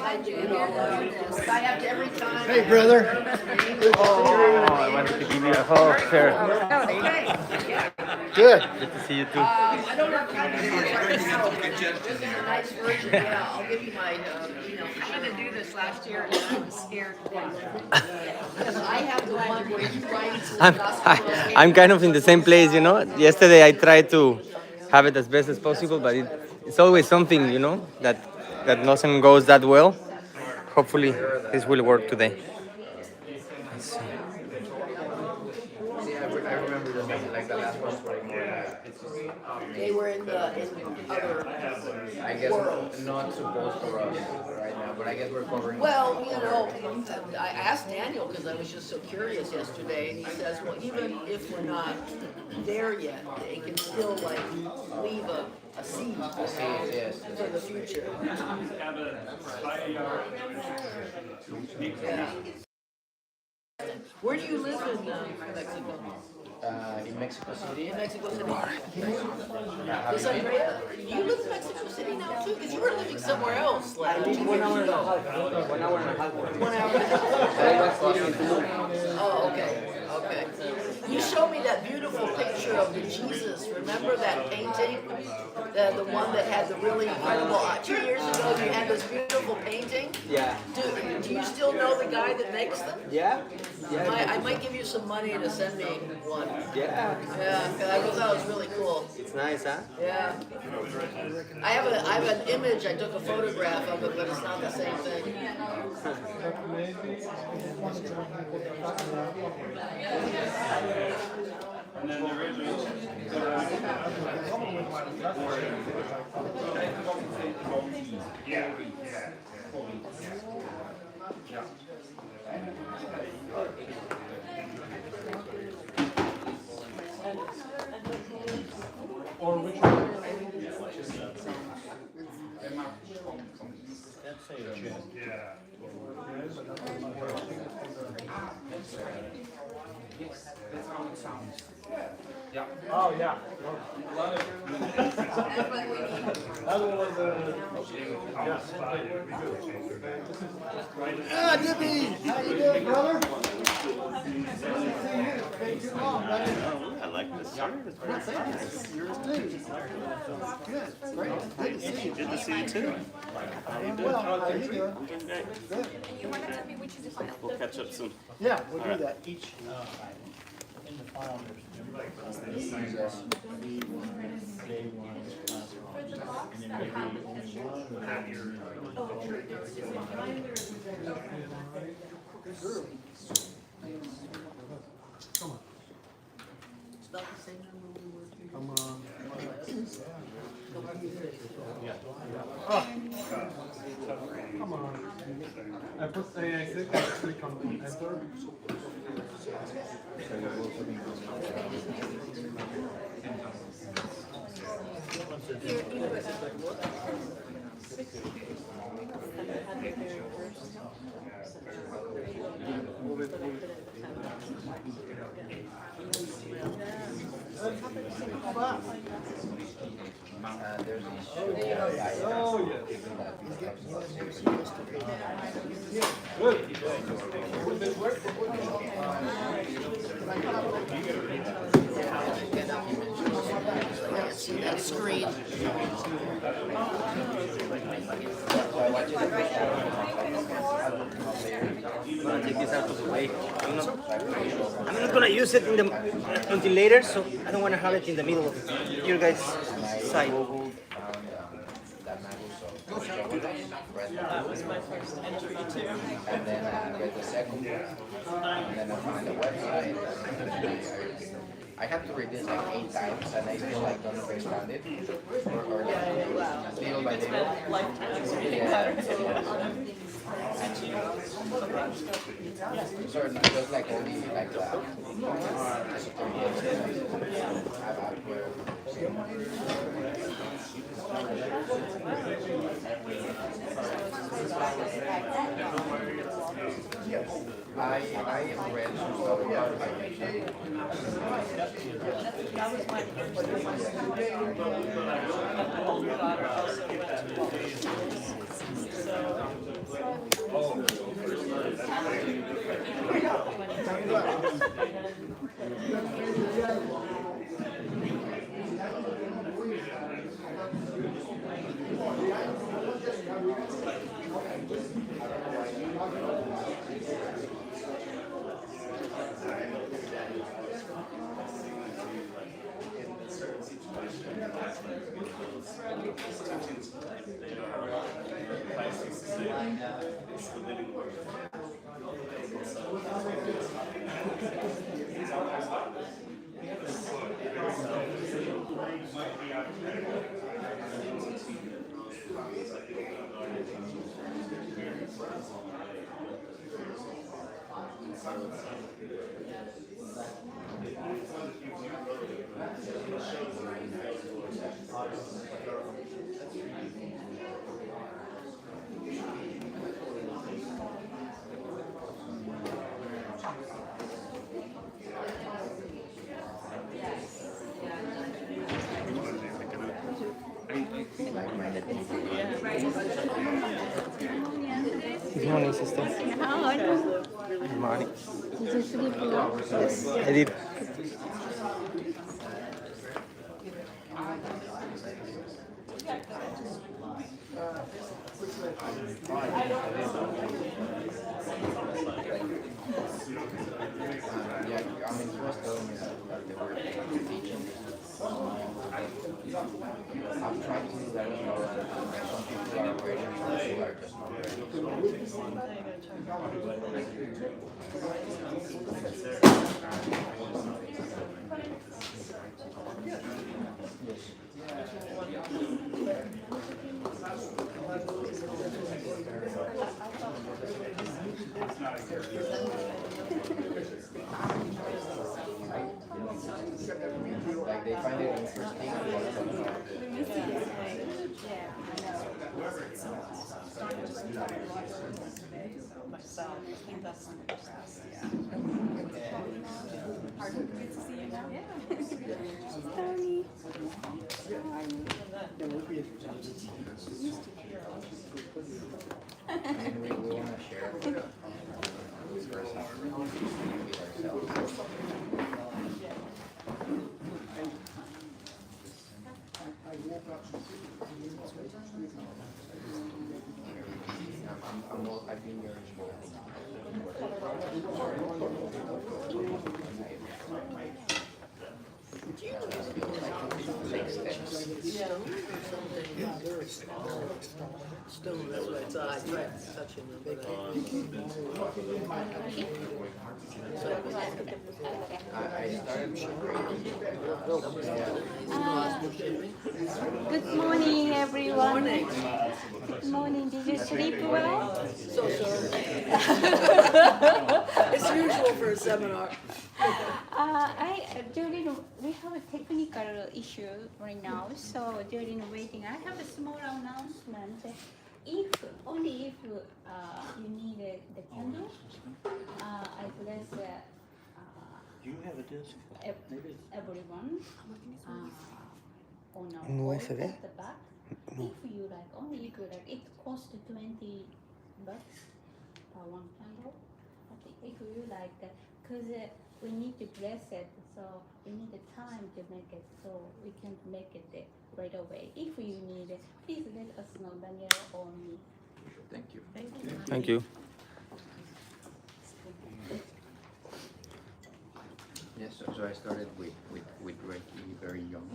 Hey, brother. Oh, I wanted to give you a hug, sir. Good. Good to see you too. I don't have time to do this right now. This is a nice version, yeah. I'll give you my, I had to do this last year and I was scared to death. because I have the one where you write the I'm, gospel. I'm kind of in the same place, you know. Yesterday I tried to have it as best as possible, but it's always something, you know, that doesn't goes that well. Hopefully this will work today. Let's see. I remember the like the last ones were more. They were in other I guess worlds. not supposed for us right now, but I guess we're covering. Well, I asked Daniel because I was just so curious yesterday, and he says, well, even if we're not there yet, they can still like leave a seed Yes. for the future. Yeah. Where do you live in Mexico? In Mexico City. In Mexico City. Miss Andrea, you live in Mexico City now too? Because you were living somewhere else like 2 years ago. 1 hour and a half. 1 hour and a half. Oh, okay. Okay. You showed me that beautiful picture of the Jesus. Remember that painting? The one that had the really incredible. 2 years ago, you had this beautiful painting. Yeah. Do you still know the guy that makes them? Yeah. I might give you some money to send me one. Yeah. Yeah, 'cause I thought it was really cool. It's nice, huh? Yeah. I have an image. I took a photograph of it, but it's not the same thing. Oh, yeah. Ah, Dippy! How you doing, brother? Been too long, buddy. I like this shirt. Yours too. Good. Great. Good to see you. Good to see you too. How you doing? Well, how are you doing? Doing great. Good. We'll catch up soon. Yeah, we'll do that. Each, in the file, there's It's not the same number we were to. Come on. Come on. I put I click on enter. There's Oh, yes. See that screen. I'm gonna take this out of the way. I'm not gonna use it until later, so I don't want to have it in the middle of your guys' side. And then I read the second one, and then I find the website. I have to read this like 8 times, and I still like don't understand it. Or little by little. So it's just like only like that. I read some stuff about That was my older daughter also went to so Good morning, sister. How are you? Good morning. Did you sleep well? Yes, I did. Yeah, I mean, he was telling me that they were teaching. I'm trying to do that as well. Some people are ready, some people are just not ready. Like they find it interesting. Tony. How are you? And we want to share this person with ourselves. I've been here Stone, that's what I thought. I tried touching them, but I started Good morning, everyone. Good morning. Did you sleep well? so. It's usual for a seminar. We have a technical issue right now, so during waiting, I have a small announcement. Only if you need the candle, I bless You have a disc? everyone on our Un wall USB? at the back. If you like, only if you like, it costs $20 per one candle. But if you like, because we need to bless it, so we need the time to make it, so we can't make it right away. If you need it, please let us know, Daniel or me. Thank you. Thank you. Yes, so I started with Reiki very young.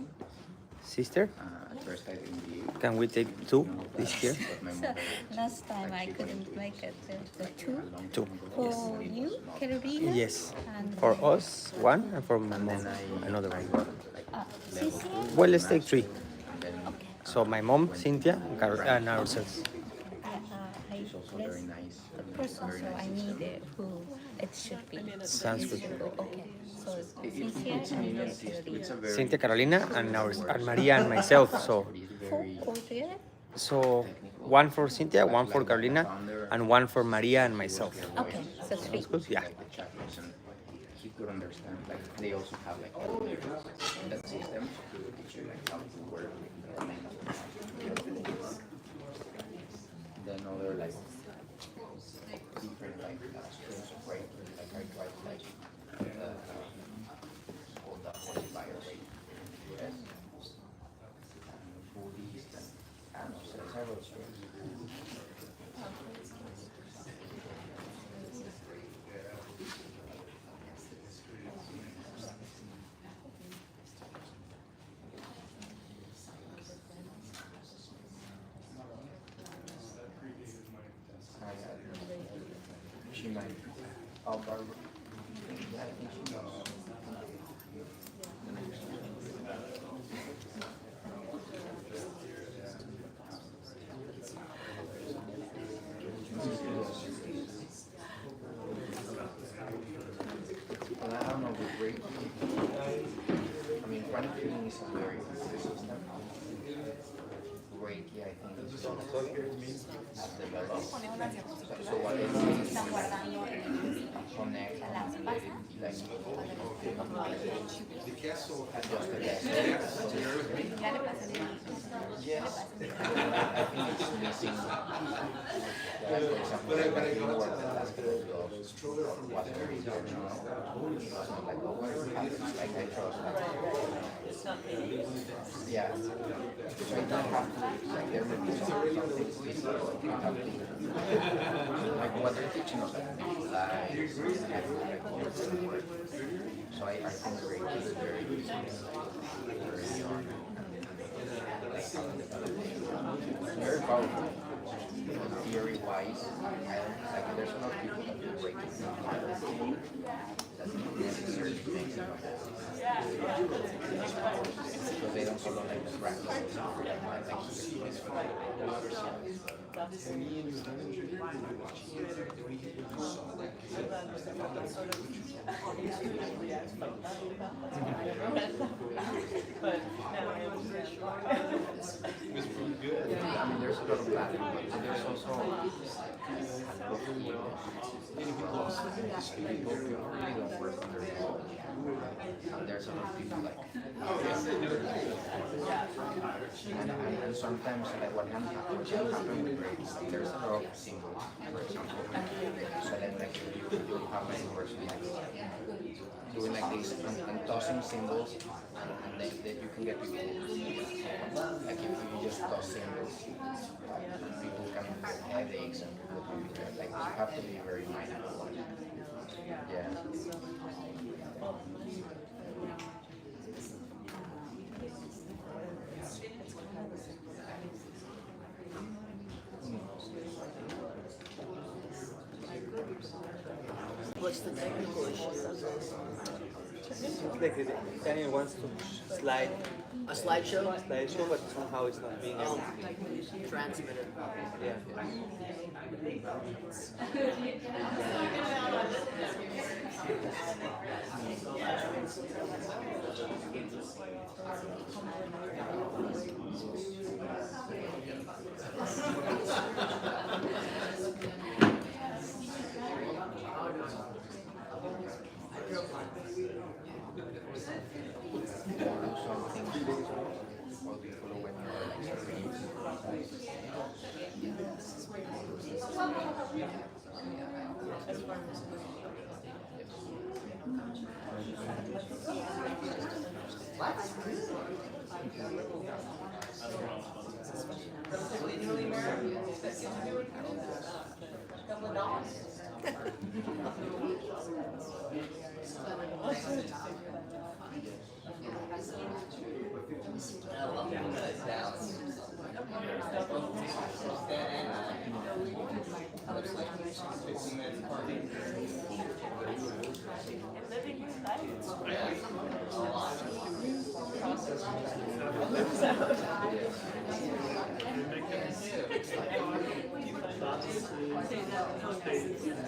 Sister, At first I didn't can we take two this year? but my So mother last time I couldn't make it, the two. Two. For you, Carolina? Yes. And For us, one, and for my mom, another one. Cynthia? Well, let's take three. Okay. So my mom, Cynthia, and ourselves. I also bless very nice. the person, so I need who it should be. Sounds good. Okay. So Cynthia and It's a Carolina. very Cynthia, Carolina, and Maria and myself. So, Four altogether? so one for Cynthia, one for Carolina, and one for Maria and myself. Okay, so three. Sounds good? Yeah. like the chakras, and he could understand. Like they also have like that system to teach you like how to work with the mind. Then other like different like streams of Reiki, like I tried like called the Holy Fire Reiki, yes, and Buddhist and several streams. she might. Oh, Barbara. Yeah, I think she knows. Well, I don't know with Reiki. I mean, chronic feeling is a very good system. Reiki, I think, is developed. So what it means is connect and let it like adjust the yes. I think it's missing. For example, like you know what the last girl was very good, you know. It was not like, oh, what happens? Like I trust yeah. So you don't have to like there may be something physical. You have to like what they're teaching us like so I think Reiki is very very powerful. Theory wise, I don't like there's a lot of people that do Reiki. That's not necessary things because they don't follow like the practice. I mean, there's a lot of that, but there's also a lot of people really don't work on their own. And there's a lot of people like, and sometimes like what can happen with Reiki, there's a lot of symbols, for example. So then like you have many person like doing like this and tossing symbols, and then you can get people like if you just toss symbols, people can get headaches and like you have to be very mindful. Yeah. What's the technical issue? Like Daniel wants to slide A slideshow? slideshow, but somehow it's not being able Transmitted. yeah.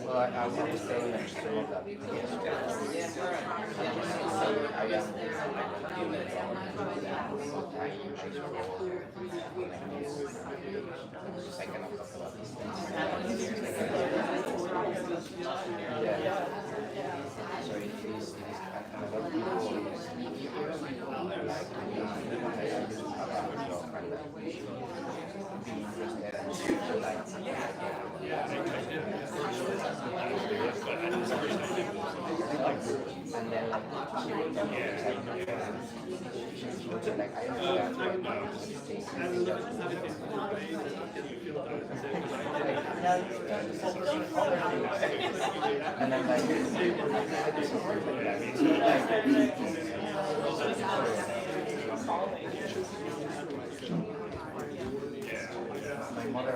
Well, I want to stay next to that. I am I cannot talk about these things. Yeah. So it is and a lot of people like to use and then like she would like I understand and then like my mother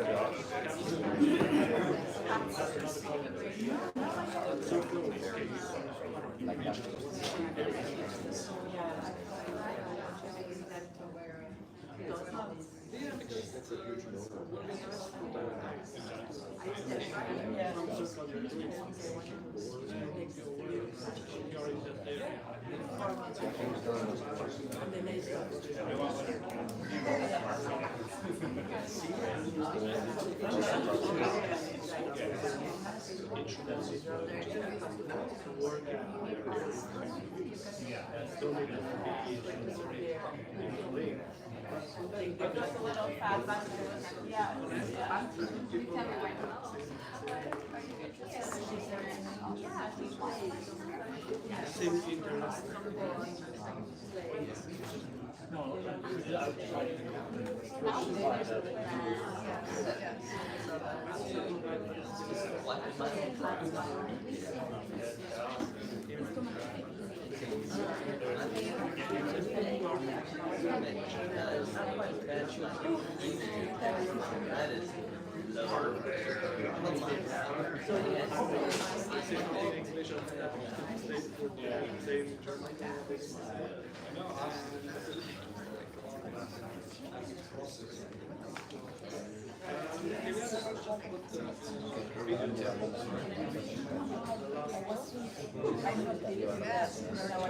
Cuando hagan las, cuando hagan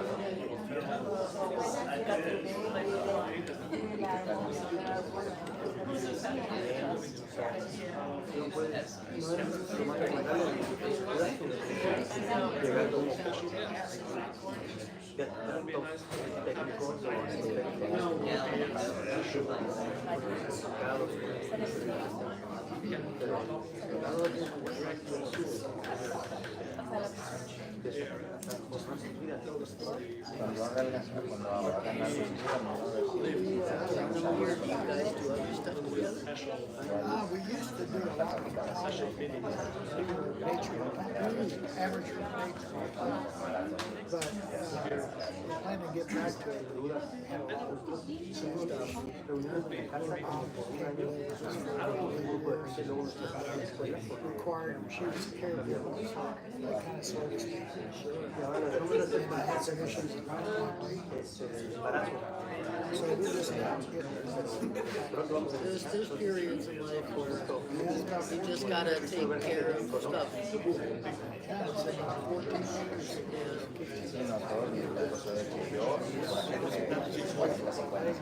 algo, We used to do a lot of nature, amateur nature. But we're planning to get back to it. Required, she was a caregiver, that kind of service. And I had some issues with my family. So we just have to get. There's periods in life where you just gotta take care of stuff. Yeah, it's about 14 years. sí, no, todo mi cuerpo se descubrió y por aquí por ahí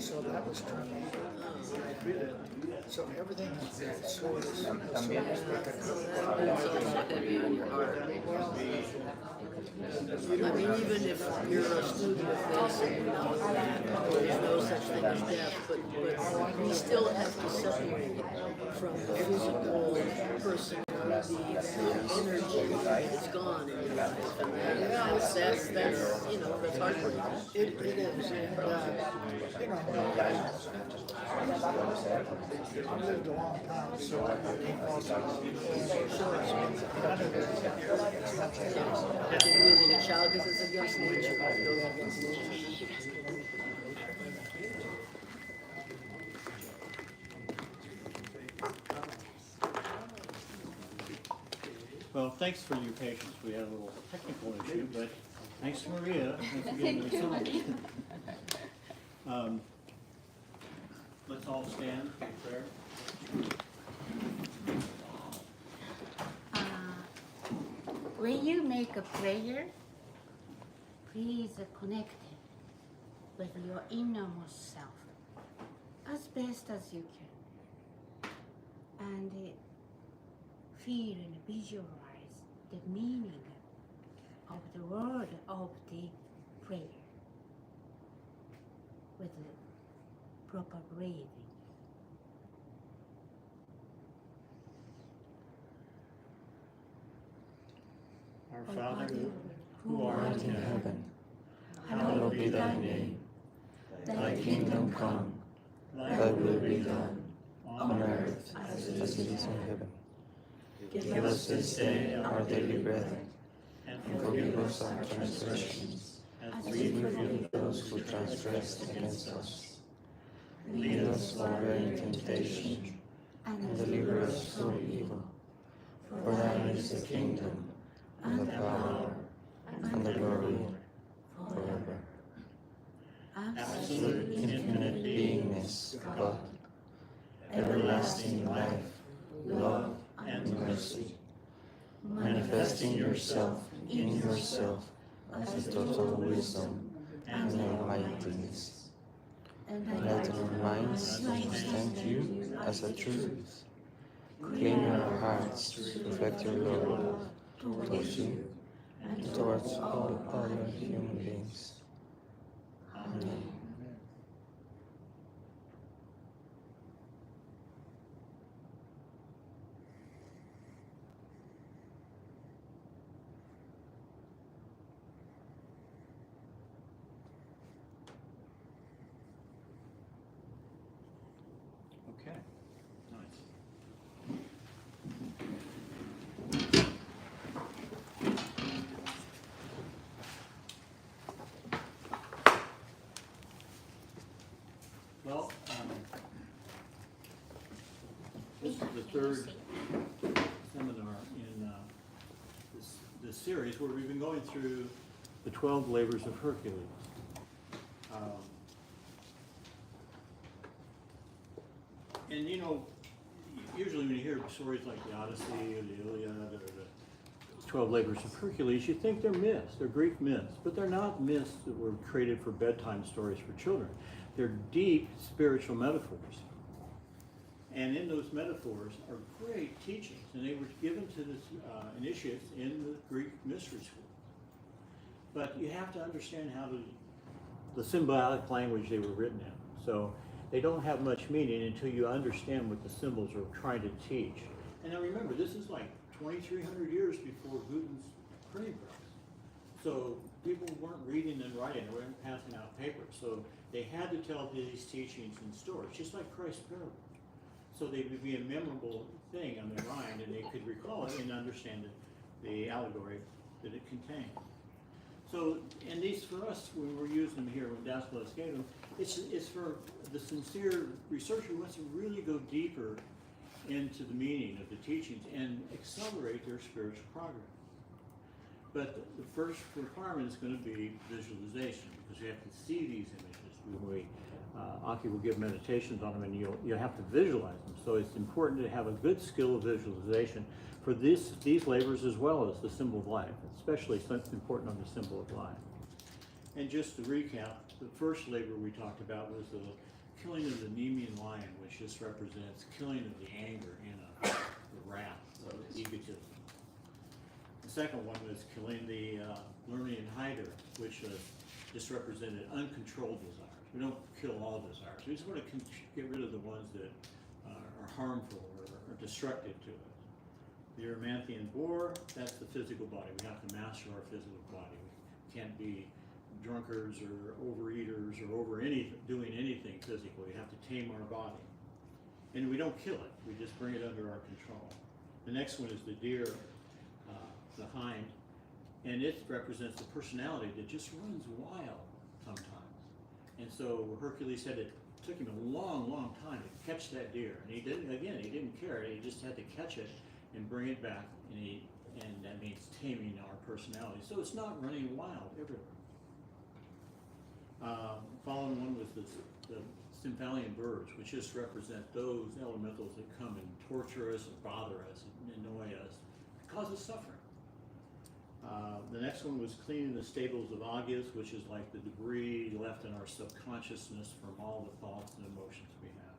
So that was so everything is sort of también It's also heavy on your heart. I mean, even if you're a student of this and you know that there's no such thing as death, but we still have to separate it from the physical personality, the energy that's gone in your life. And that's you know, that's heartbreaking. it is, and you know, I've lived a long time, so I think also After losing a child, because it's against nature, it goes against nature. Well, thanks for your patience. We had a little technical issue, but thanks to Maria. Thanks for getting it solved. Let's all stand for prayer. When you make a prayer, please connect with your innermost self as best as you can. And feel and visualize the meaning of the word of the prayer with the proper breathing. Our Father, who art in heaven, Hallowed be thy name. Thy kingdom come. Thy will be done on earth as it is in heaven. Give us this day our daily bread, us our transgressions, as we forgive those who transgress against us. Lead us not into temptation, and deliver us from evil. For thine is the kingdom, and the power, and the glory, forever. Absolute infinite beingness, God, everlasting life, love, and mercy, manifesting yourself in yourself as the total wisdom and almightiness. Enlighten our minds to understand you as a truth. Clean our hearts to reflect your love towards you and towards all other human beings. Amen. Okay, nice. Well, this is the third seminar in this series where we've been going through the 12 labors of Hercules. And you know, usually when you hear stories like the Odyssey or the Iliad or the 12 labors of Hercules, you think they're myths, they're Greek myths, but they're not myths that were created for bedtime stories for children. They're deep spiritual metaphors. And in those metaphors are great teachings, and they were given to the initiates in the Greek mystery school. But you have to understand how the symbolic language they were written in. So they don't have much meaning until you understand what the symbols are trying to teach. And now remember, this is like 2,300 years before Gutenberg's printing press. So people weren't reading and writing, they weren't passing out papers. So they had to tell these teachings in stories, just like Christ's parable. So they would be a memorable thing on their mind, and they could recall it and understand the allegory that it contained. So, and these for us, when we're using them here, when Dascalos gave them, it's for the sincere researcher who wants to really go deeper into the meaning of the teachings and accelerate their spiritual progress. But the first requirement is going to be visualization, because you have to see these images. Aki will give meditations on them, and you'll have to visualize them. So it's important to have a good skill of visualization for these labors as well as the symbol of life, especially since it's important on the symbol of life. And just to recap, the first labor we talked about was the killing of the Nemean lion, which just represents killing of the anger and the wrath of egotism. The second one was killing the Lernaean hydra, which just represented uncontrolled desires. We don't kill all desires. We just want to get rid of the ones that are harmful or destructive to us. The Erymanthian boar, that's the physical body. We have to master our physical body. We can't be drunkards or overeaters or doing anything physical. We have to tame our body. And we don't kill it. We just bring it under our control. The next one is the deer, the hind, and it represents the personality that just runs wild sometimes. And so Hercules said it took him a long, long time to catch that deer. And he didn't care. He just had to catch it and bring it back, and that means taming our personality. So it's not running wild everywhere. Following one was the Stymphalian birds, which just represent those elementals that come and torture us and bother us and annoy us, cause us suffering. The next one was cleaning the stables of Agios, which is like the debris left in our subconsciousness from all the thoughts and emotions we have.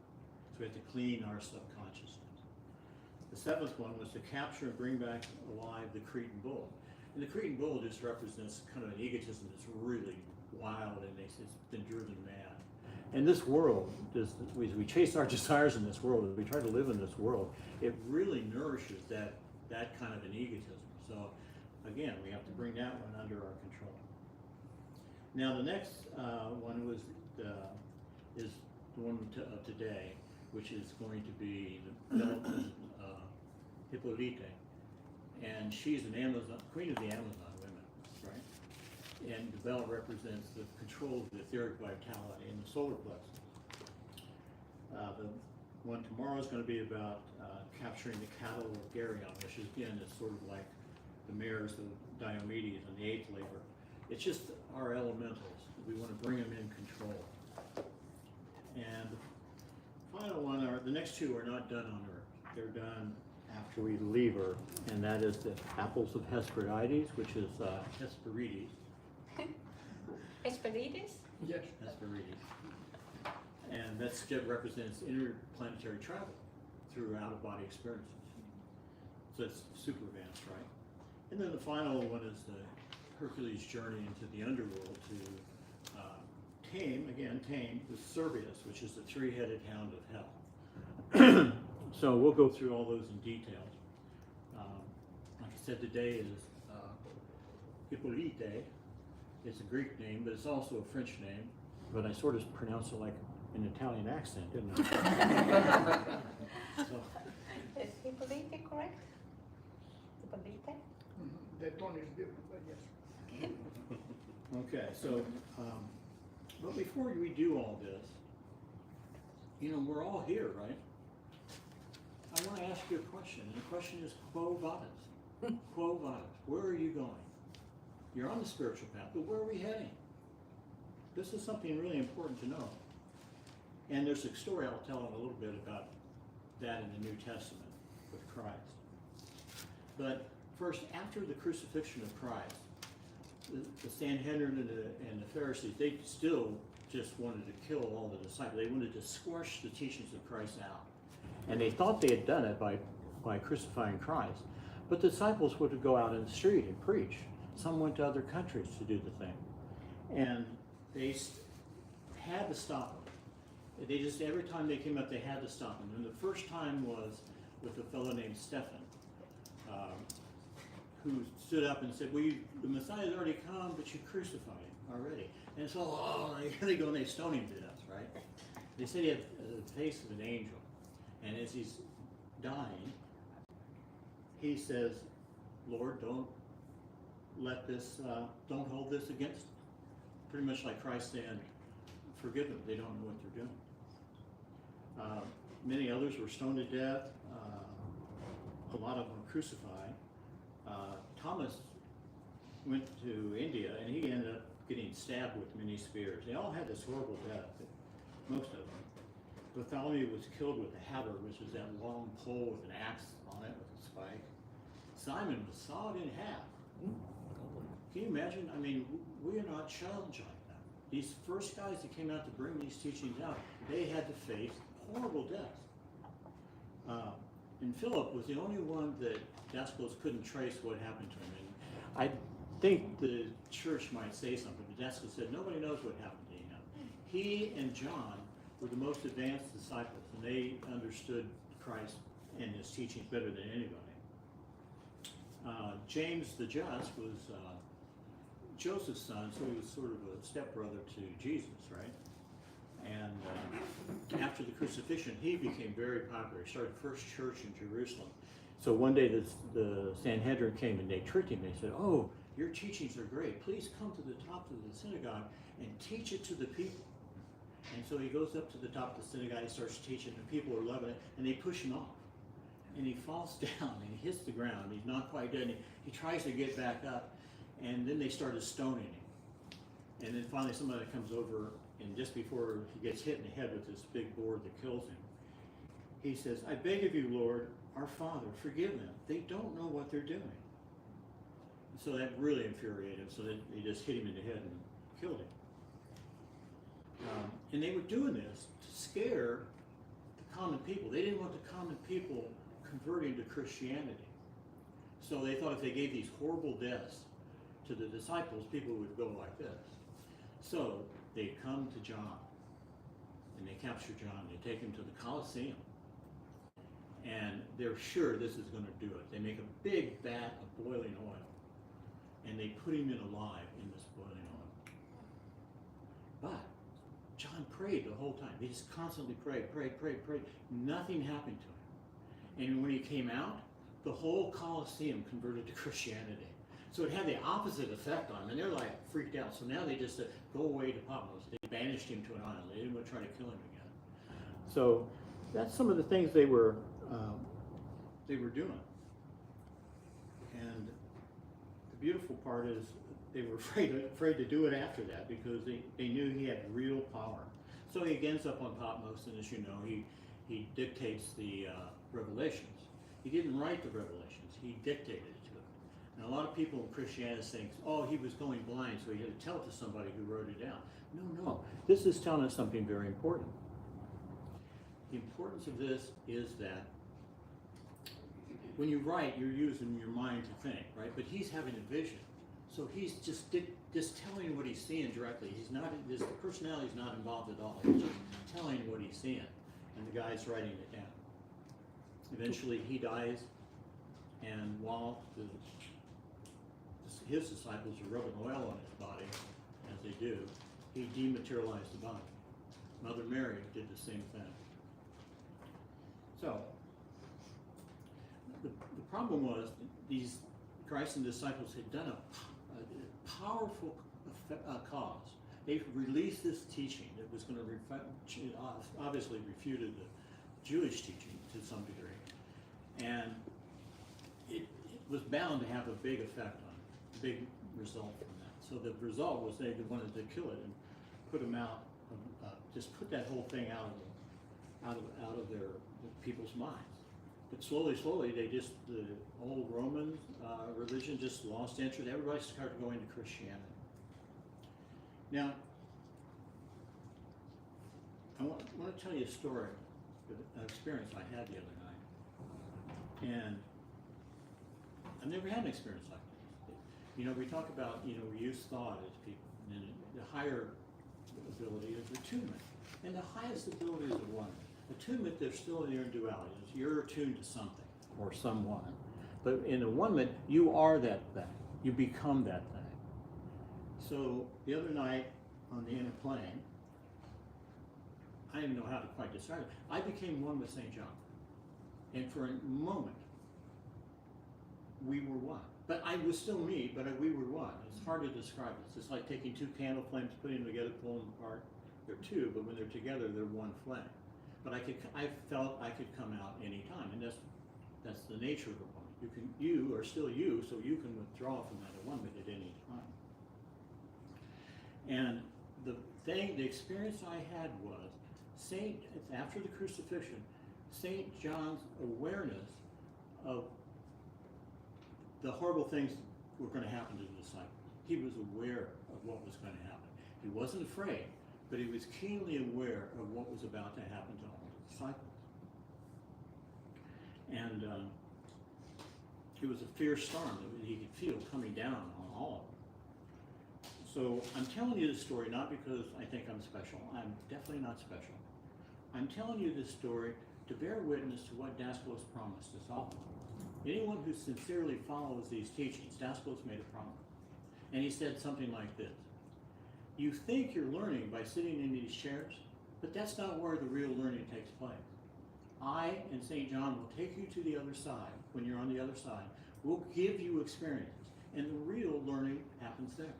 So we have to clean our subconsciousness. The seventh one was to capture and bring back alive the Cretan bull. And the Cretan bull just represents kind of an egotism that's really wild, and it's been driven mad. And this world, as we chase our desires in this world, as we try to live in this world, it really nourishes that kind of an egotism. So again, we have to bring that one under our control. Now the next one is the one of today, which is going to be the Hippolyte, and she's an Amazon, queen of the Amazon women, right? and the bell represents the control of the etheric vitality in the solar plexus. The one tomorrow is going to be about capturing the cattle of Geryon, which is, again, is sort of like the mares of Diomedes and the eighth labor. It's just our elementals. We want to bring them in control. And the final one, the next two are not done on Earth. They're done after we leave Earth, and that is the apples of Hesperides, which is Hesperides. Hesperides? Yes. Hesperides. And that represents interplanetary travel through out-of-body experiences. So it's super advanced, right? And then the final one is the Hercules' journey into the underworld to tame the Cerberus, which is the three-headed hound of hell. So we'll go through all those in detail. Like I said, today is Hippolyte. It's a Greek name, but it's also a French name. But I sort of pronounce it like an Italian accent, didn't I? So, Is Hippolyte correct? Hippolyte? The tone is different, but yes. okay, so, but before we do all this, we're all here, right? I want to ask you a question, and the question is, quo vadis? Quo vadis? Where are you going? You're on the spiritual path, but where are we heading? This is something really important to know. And there's a story I'll tell in a little bit about that in the New Testament with Christ. But first, after the crucifixion of Christ, the Sanhedrin and the Pharisees, they still just wanted to kill all the disciples. They wanted to squash the teachings of Christ out. And they thought they had done it by crucifying Christ. But the disciples would go out in the street and preach. Some went to other countries to do the thing. And they had to stop them. They just, every time they came up, they had to stop them. And the first time was with a fellow named Stephen, who stood up and said, well, the Messiah's already come, but you crucified him already. And so, here they go, and they stone him to death, right? They said he had the face of an angel. And as he's dying, he says, Lord, don't let this, don't hold this against them. Pretty much like Christ saying, forgive them, they don't know what they're doing. Many others were stoned to death. A lot of them were crucified. Thomas went to India, and he ended up getting stabbed with many spears. They all had this horrible death, most of them. Bartholomew was killed with a haber, which is that long pole with an axe on it with a spike. Simon was sawed in half. Can you imagine? I mean, we are not challenged like that. These first guys that came out to bring these teachings out, they had to face horrible deaths. And Philip was the only one that Dascylus couldn't trace what happened to him. And I think the church might say something, but Dascylus said nobody knows what happened to him. He and John were the most advanced disciples, and they understood Christ and his teachings better than anybody. James the Just was Joseph's son, so he was sort of a stepbrother to Jesus, right? And after the crucifixion, he became very popular. He started the first church in Jerusalem. So one day the Sanhedrin came and they tricked him. They said, oh, your teachings are great. Please come to the top of the synagogue and teach it to the people. And so he goes up to the top of the synagogue, he starts teaching, and people are loving it, and they push him off. And he falls down, and he hits the ground. He's not quite dead. He tries to get back up, and then they started stoning him. And then finally somebody comes over, and just before he gets hit in the head with this big board that kills him, he says, I beg of you, Lord, our Father, forgive them. They don't know what they're doing. So that really infuriated him, so that he just hit him in the head and killed him. And they were doing this to scare the common people. They didn't want the common people converting to Christianity. So they thought if they gave these horrible deaths to the disciples, people would go like this. So they come to John, and they capture John. They take him to the Colosseum, and they're sure this is going to do it. They make a big vat of boiling oil, and they put him in alive in this boiling oil. But John prayed the whole time. He just constantly prayed. Nothing happened to him. And when he came out, the whole Colosseum converted to Christianity. So it had the opposite effect on them, and they're like freaked out. So now they just said, go away to Patmos. They banished him to an island. They didn't want to try to kill him again. So that's some of the things they were doing. And the beautiful part is they were afraid to do it after that because they knew he had real power. So he ends up on Patmos, and as you know, he dictates the Revelations. He didn't write the Revelations, he dictated it to them. And a lot of people in Christianity think, oh, he was going blind, so he had to tell it to somebody who wrote it down. No, this is telling us something very important. The importance of this is that when you write, you're using your mind to think, right? But he's having a vision. So he's just telling what he's seeing directly. He's not, his personality is not involved at all. He's just telling what he's seeing. And the guy's writing it down. Eventually he dies, and while his disciples are rubbing oil on his body, as they do, he dematerialized the body. Mother Mary did the same thing. So, the problem was these Christ and disciples had done a powerful cause. They released this teaching that was going to obviously refuted the Jewish teaching to some degree. And it was bound to have a big effect on it, a big result from that. So the result was they wanted to kill it and put him out, just put that whole thing out of their people's minds. But slowly, the old Roman religion just lost interest. Everybody started going to Christianity. Now, I want to tell you a story, an experience I had the other night. And I've never had an experience like this. You know, we talk about, we use thought as people. And the higher ability is attunement. And the highest ability is the one. Attunement, they're still in your duality. You're attuned to something or someone. But in a one-ment, you are that thing. You become that thing. So the other night on the inner plane, I didn't know how to quite describe it. I became one with St. John. And for a moment, we were one. But I was still me, but we were one. It's hard to describe it. It's just like taking two candle flames, putting them together, pulling them apart. They're two, but when they're together, they're one flame. But I felt I could come out anytime, and that's the nature of a one. You are still you, so you can withdraw from that one at any time. And the experience I had was after the crucifixion, St. John's awareness of the horrible things that were going to happen to the disciples. He was aware of what was going to happen. He wasn't afraid, but he was keenly aware of what was about to happen to all the disciples. And it was a fierce storm that he could feel coming down on all of them. So I'm telling you this story not because I think I'm special. I'm definitely not special. I'm telling you this story to bear witness to what Daskalos promised us all. Anyone who sincerely follows these teachings, Daskalos made a promise. And he said something like this: you think you're learning by sitting in these chairs, but that's not where the real learning takes place. I and St. John will take you to the other side. When you're on the other side, we'll give you experiences, and the real learning happens there.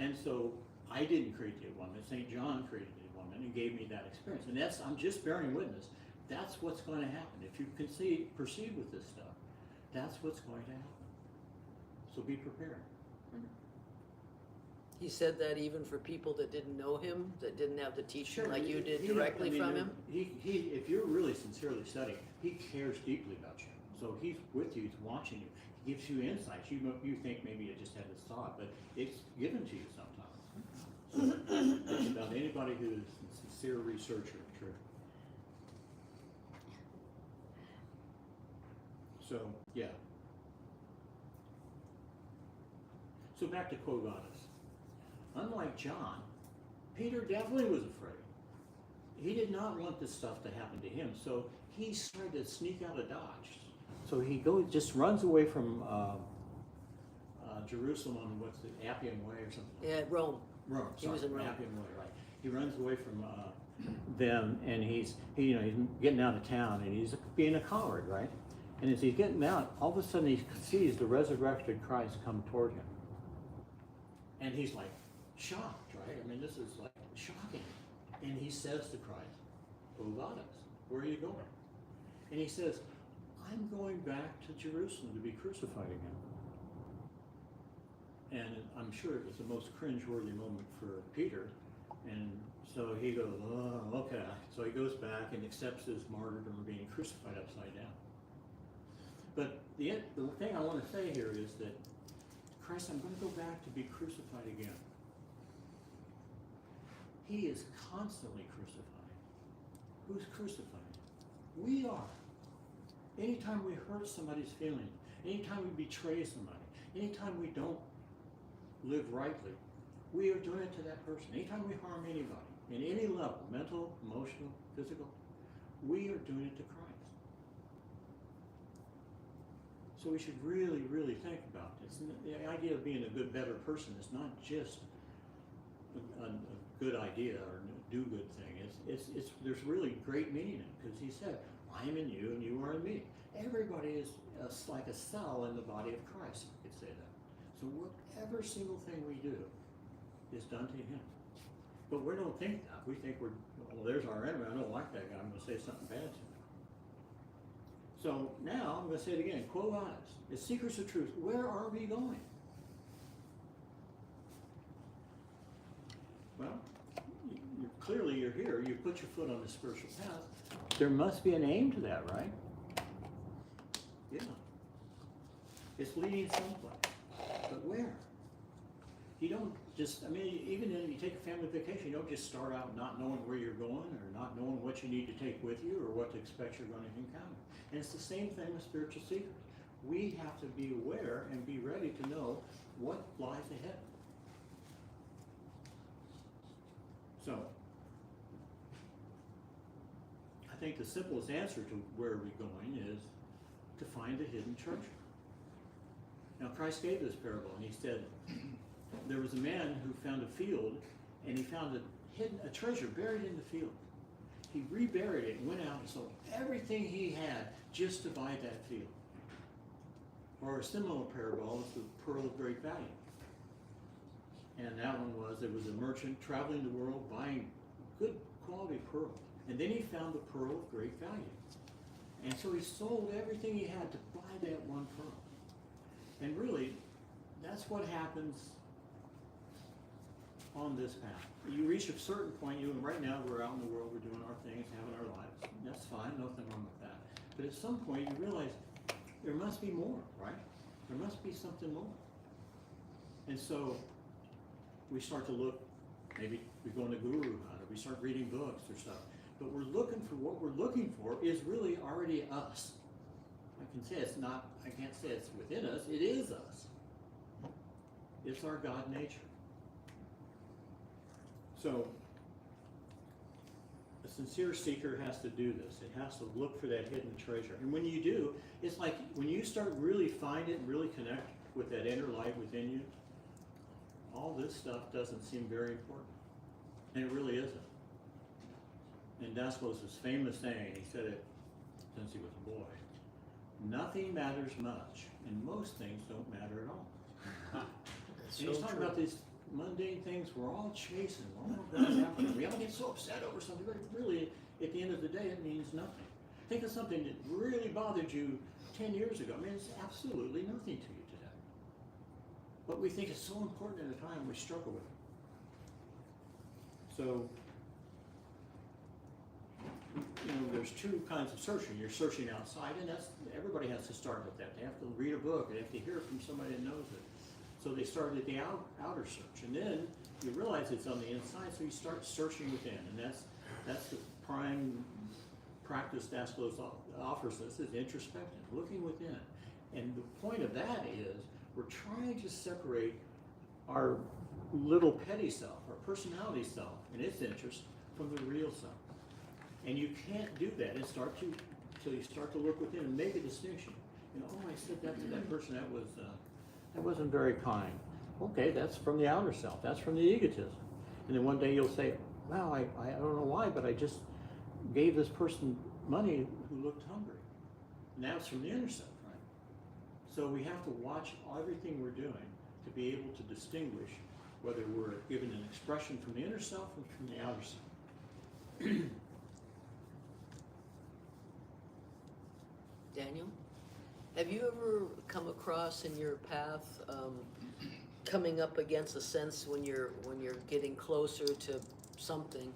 And so I didn't create the one-man. St. John created the one-man and gave me that experience. And I'm just bearing witness. That's what's going to happen. If you can proceed with this stuff, that's what's going to happen. So be prepared. He said that even for people that didn't know him, that didn't have the teaching like you did directly from him? If you're really sincerely studying, he cares deeply about you. So he's with you, he's watching you. He gives you insights. You think maybe you just had this thought, but it's given to you sometimes. So it's about anybody who is a sincere researcher of truth. So, yeah. So back to Quo Vadis. Unlike John, Peter definitely was afraid. He did not want this stuff to happen to him, so he tried to sneak out of Dodge. So he just runs away from Jerusalem on what's the Appian Way or something. Yeah, Rome. Rome. He was in Rome. Appian Way, right? He runs away from them, and he's getting out of town, and he's being a coward, right? And as he's getting out, all of a sudden he sees the resurrected Christ come toward him. And he's like shocked, right? I mean, this is like shocking. And he says to Christ, "Quo vadis? Where are you going?" And he says, "I'm going back to Jerusalem to be crucified again." And I'm sure it was the most cringe-worthy moment for Peter. And so he goes, "Oh, okay." So he goes back and accepts his martyrdom of being crucified upside down. But the thing I want to say here is that Christ, I'm going to go back to be crucified again. He is constantly crucified. Who's crucified? We are. Anytime we hurt somebody's feelings, anytime we betray somebody, anytime we don't live rightly, we are doing it to that person. Anytime we harm anybody, in any level, mental, emotional, physical, we are doing it to Christ. So we should really, really think about this. And the idea of being a good, better person is not just a good idea or a do-good thing. There's really great meaning in it, because he said, "I am in you and you are in me." Everybody is like a cell in the body of Christ, you could say that. So whatever single thing we do is done to him. But we don't think that. We think well, there's our enemy. I don't like that guy. I'm going to say something bad to him. So now I'm going to say it again. Quo vadis? As seekers of truth, where are we going? Well, clearly you're here. You put your foot on the spiritual path. There must be an aim to that, right? Yeah. It's leading someplace. But where? You don't just, even if you take a family vacation, you don't just start out not knowing where you're going or not knowing what you need to take with you or what to expect you're going to encounter. And it's the same thing with spiritual seekers. We have to be aware and be ready to know what lies ahead. So, I think the simplest answer to where are we going is to find the hidden treasure. Now, Christ gave this parable, and he said, there was a man who found a field, and he found a treasure buried in the field. He reburied it and went out and sold everything he had just to buy that field. Or a similar parable is the pearl of great value. And that one was, there was a merchant traveling the world buying good quality pearls. And then he found the pearl of great value. And so he sold everything he had to buy that one pearl. And really, that's what happens on this path. You reach a certain point, right now we're out in the world, we're doing our things, having our lives. That's fine, nothing wrong with that. But at some point you realize there must be more, right? There must be something more. And so we start to look, maybe we go on the Guru Hunt, or we start reading books or stuff. But we're looking for, what we're looking for is really already us. I can't say it's within us, it is us. It's our God nature. So, a sincere seeker has to do this. It has to look for that hidden treasure. And when you do, it's like when you start really find it and really connect with that inner light within you, all this stuff doesn't seem very important. And it really isn't. And Das was his famous saying, he said it since he was a boy. Nothing matters much, and most things don't matter at all. And he's talking about these mundane things we're all chasing, we're all going after. We all get so upset over something, but really, at the end of the day, it means nothing. Think of something that really bothered you 10 years ago. It's absolutely nothing to you today. But we think it's so important at a time we struggle with it. So, there's two kinds of searching. You're searching outside, and everybody has to start with that. They have to read a book, they have to hear from somebody that knows it. So they start at the outer search, and then you realize it's on the inside, so you start searching within, and that's the prime practice Dasklos offers us, is introspective, looking within. And the point of that is we're trying to separate our little petty self, our personality self, and its interest from the real self. And you can't do that until you start to look within and make a distinction. I said that to that person, that wasn't very kind. Okay, that's from the outer self, that's from the egotism. And then one day you'll say, wow, I don't know why, but I just gave this person money who looked hungry. And that's from the inner self, right? So we have to watch everything we're doing to be able to distinguish whether we're given an expression from the inner self or from the outer self. Daniel, have you ever come across in your path coming up against a sense when you're getting closer to something,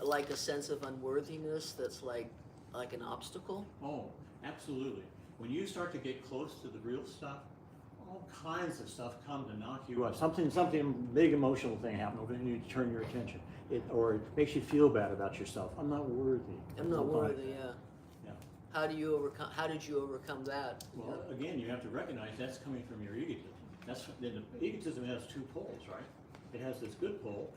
like a sense of unworthiness that's like an obstacle? Oh, absolutely. When you start to get close to the real stuff, all kinds of stuff come to knock you up. Something big emotional thing happened, then you turn your attention. Or it makes you feel bad about yourself. I'm not worthy. I'm not worthy, yeah. Yeah. How did you overcome that? Well, again, you have to recognize that's coming from your egotism. Then the egotism has two poles, right? It has this good pole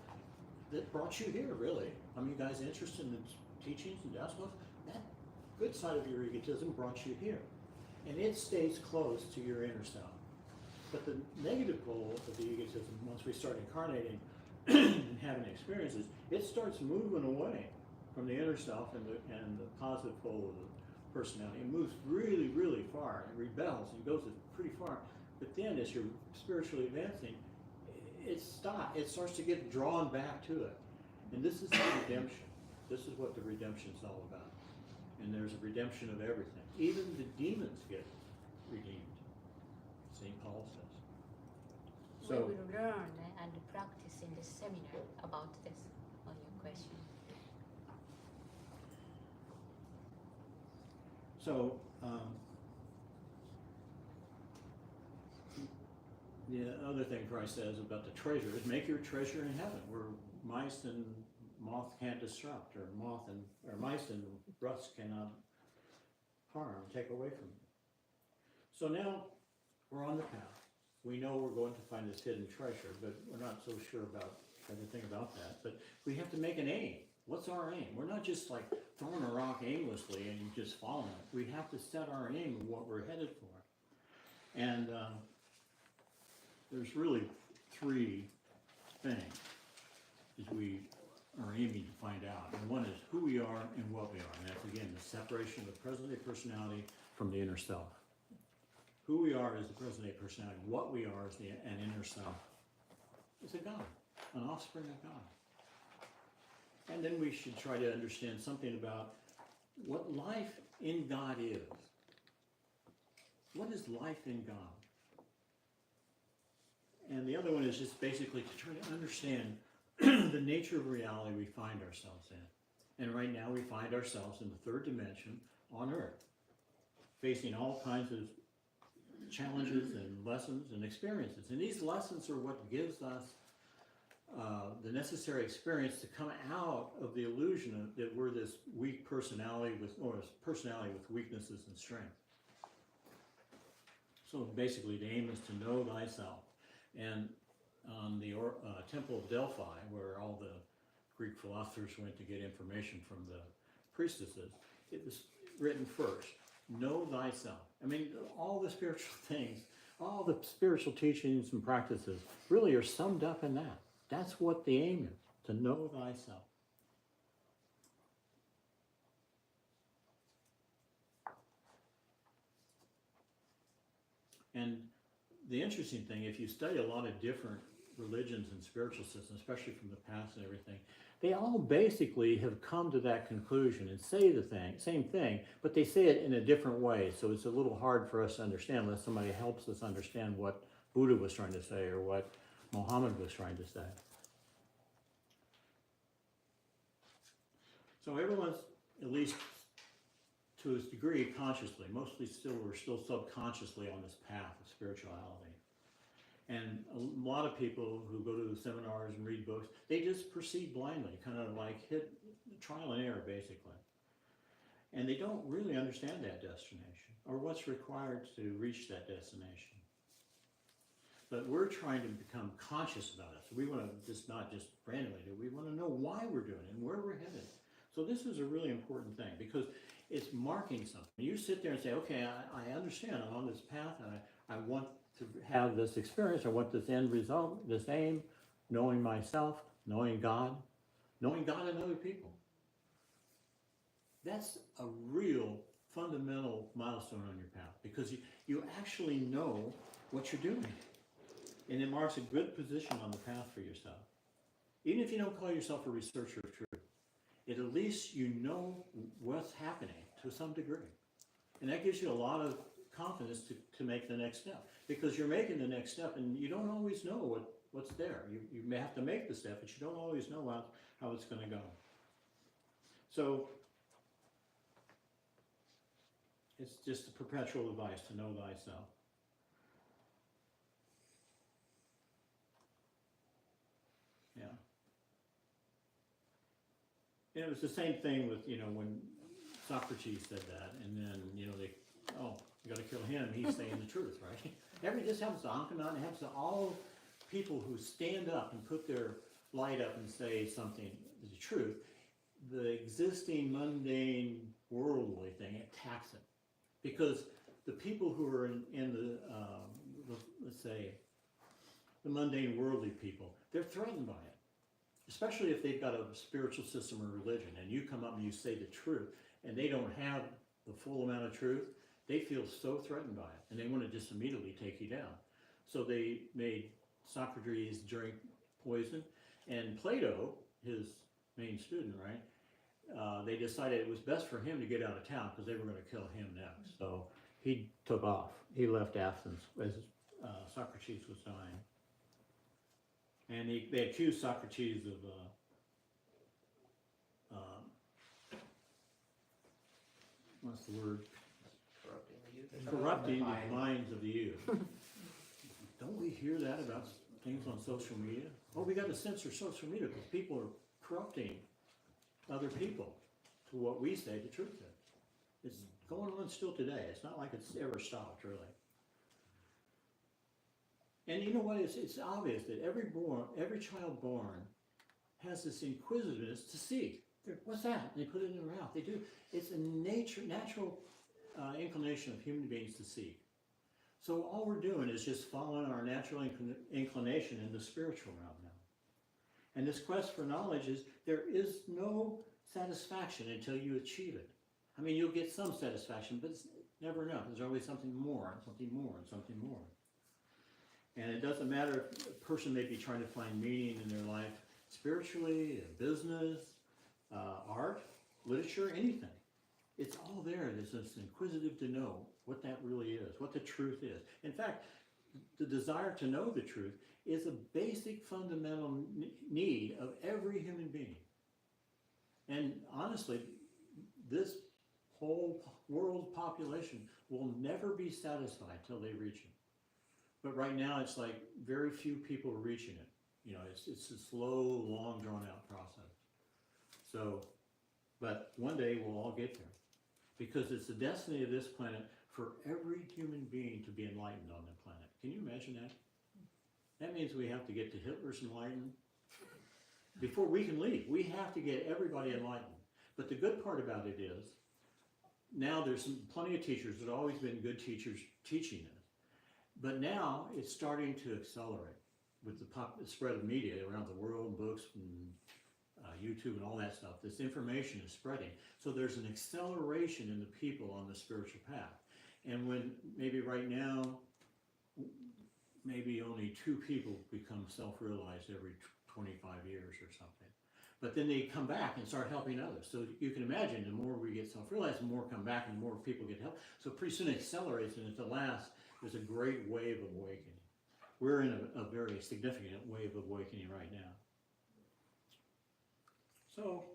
that brought you here, really. I mean, you guys interested in the teachings and Dasmos? That good side of your egotism brought you here. And it stays close to your inner self. But the negative pole of the egotism, once we start incarnating and having experiences, it starts moving away from the inner self and the positive pole of the personality. It moves really, really far. It rebels and goes pretty far. But then as you're spiritually advancing, it stops. It starts to get drawn back to it. And this is the redemption. This is what the redemption is all about. And there's a redemption of everything. Even the demons get redeemed. St. Paul says. We will learn and practice in the seminar about this on your question. So, the other thing Christ says about the treasure is make your treasure in heaven, where mice and moth can't disrupt, or mice and rust cannot harm, take away from you. So now we're on the path. We know we're going to find this hidden treasure, but we're not so sure about everything about that. But we have to make an aim. What's our aim? We're not just like throwing a rock aimlessly and just following it. We have to set our aim of what we're headed for. And there's really three things that we are aiming to find out. And one is who we are and what we are. And that's, again, the separation of the present-day personality from the inner self. Who we are is the present-day personality. What we are is an inner self. It's a God, an offspring of God. And then we should try to understand something about what life in God is. What is life in God? And the other one is just basically to try to understand the nature of reality we find ourselves in. And right now we find ourselves in the third dimension on Earth, facing all kinds of challenges and lessons and experiences. And these lessons are what gives us the necessary experience to come out of the illusion that we're this weak personality or a personality with weaknesses and strengths. So basically the aim is to know thyself. And on the Temple of Delphi, where all the Greek philosophers went to get information from the priestesses, it was written first, know thyself. I mean, all the spiritual things, all the spiritual teachings and practices really are summed up in that. That's what the aim is, to know thyself. And the interesting thing, if you study a lot of different religions and spiritual systems, especially from the past and everything, they all basically have come to that conclusion and say the same thing, but they say it in a different way. So it's a little hard for us to understand unless somebody helps us understand what Buddha was trying to say or what Muhammad was trying to say. So everyone's, at least to a degree, consciously, mostly we're still subconsciously on this path of spirituality. And a lot of people who go to the seminars and read books, they just proceed blindly, kind of like hit trial and error, basically. And they don't really understand that destination or what's required to reach that destination. But we're trying to become conscious about it. So we want to just not just randomly do it. We want to know why we're doing it and where we're headed. So this is a really important thing because it's marking something. You sit there and say, okay, I understand. I'm on this path and I want to have this experience. I want this end result, this aim, knowing myself, knowing God and other people. That's a real fundamental milestone on your path because you actually know what you're doing. And it marks a good position on the path for yourself. Even if you don't call yourself a researcher of truth, at least you know what's happening to some degree. And that gives you a lot of confidence to make the next step because you're making the next step and you don't always know what's there. You may have to make the step, but you don't always know how it's going to go. So it's just a perpetual advice to know thyself. Yeah. And it was the same thing with, when Socrates said that, and then, you gotta kill him, he's saying the truth, right? This happens to Akhenaten, it happens to all people who stand up and put their light up and say something, the truth. The existing mundane worldly thing attacks it. Because the people who are in the let's say, the mundane worldly people, they're threatened by it. Especially if they've got a spiritual system or religion and you come up and you say the truth and they don't have the full amount of truth, they feel so threatened by it and they want to just immediately take you down. So they made Socrates drink poison, and Plato, his main student, right, they decided it was best for him to get out of town because they were going to kill him next. So he took off. He left Athens as Socrates was dying. And they accused Socrates of what's the word? Corrupting the youth. Corrupting the minds of the youth. Don't we hear that about things on social media? Oh, we got to censor social media because people are corrupting other people to what we say the truth is. It's going on still today. It's not like it's ever stopped, really. And you know what? It's obvious that every child born has this inquisitiveness to seek. What's that? And they put it in their mouth. They do. It's a natural inclination of human beings to seek. So all we're doing is just following our natural inclination in the spiritual realm now. And this quest for knowledge there is no satisfaction until you achieve it. I mean, you'll get some satisfaction, but it's never enough. There's always something more, and something more, and something more. And it doesn't matter if a person may be trying to find meaning in their life spiritually, business, art, literature, anything. It's all there. There's this inquisitive to know what that really is, what the truth is. In fact, the desire to know the truth is a basic fundamental need of every human being. And honestly, this whole world population will never be satisfied till they reach it. But right now, it's like very few people are reaching it. It's a slow, long, drawn-out process. So, but one day we'll all get there. Because it's the destiny of this planet for every human being to be enlightened on the planet. Can you imagine that? That means we have to get to Hitler's enlightened. Before we can leave, we have to get everybody enlightened. But the good part about it is, now there's plenty of teachers that have always been good teachers teaching this. But now it's starting to accelerate with the spread of media around the world, books and YouTube and all that stuff. This information is spreading. So there's an acceleration in the people on the spiritual path. And when maybe right now, maybe only 2 people become self-realized every 25 years or something. But then they come back and start helping others. So you can imagine the more we get self-realized, the more come back and the more people get help. So pretty soon it accelerates, and at the last, there's a great wave of awakening. We're in a very significant wave of awakening right now. So,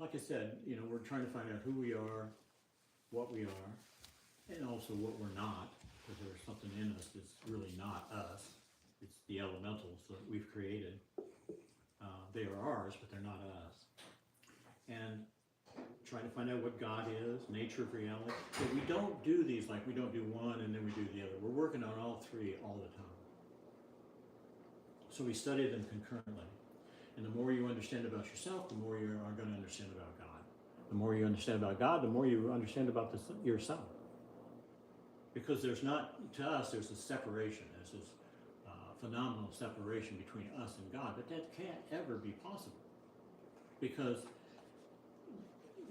like I said, we're trying to find out who we are, what we are, and also what we're not, because there's something in us that's really not us. It's the elementals that we've created. They are ours, but they're not us. And trying to find out what God is, nature of reality. But we don't do these like we don't do one and then we do the other. We're working on all 3 all the time. So we study them concurrently. And the more you understand about yourself, the more you are going to understand about God. The more you understand about God, the more you understand about yourself. Because there's not, to us, there's a separation. There's this phenomenal separation between us and God, but that can't ever be possible. Because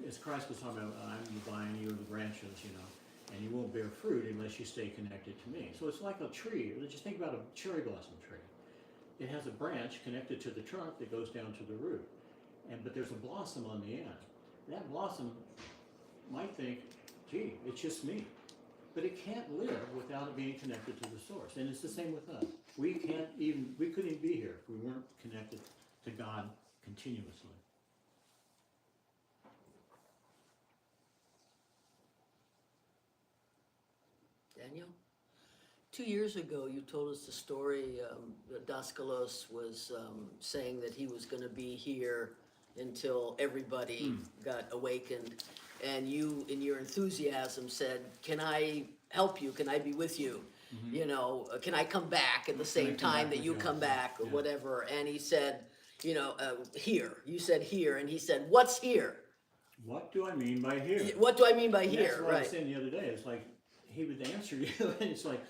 as Christ was talking about, I'm the vine, you are the branches, you know, and you won't bear fruit unless you stay connected to me. So it's like a tree. Just think about a cherry blossom tree. It has a branch connected to the trunk that goes down to the root. But there's a blossom on the end. That blossom might think, gee, it's just me. But it can't live without it being connected to the source. And it's the same with us. We couldn't even be here if we weren't connected to God continuously. Daniel? 2 years ago, you told us the story that Daskalos was saying that he was going to be here until everybody got awakened. And you, in your enthusiasm, said, can I help you? Can I be with you? You know, can I come back at the same time that you come back or whatever? And he said, you know, here. You said here. And he said, what's here? What do I mean by here? What do I mean by And here? that's what I Right. was saying the other day. It's like he would answer you, and it's like,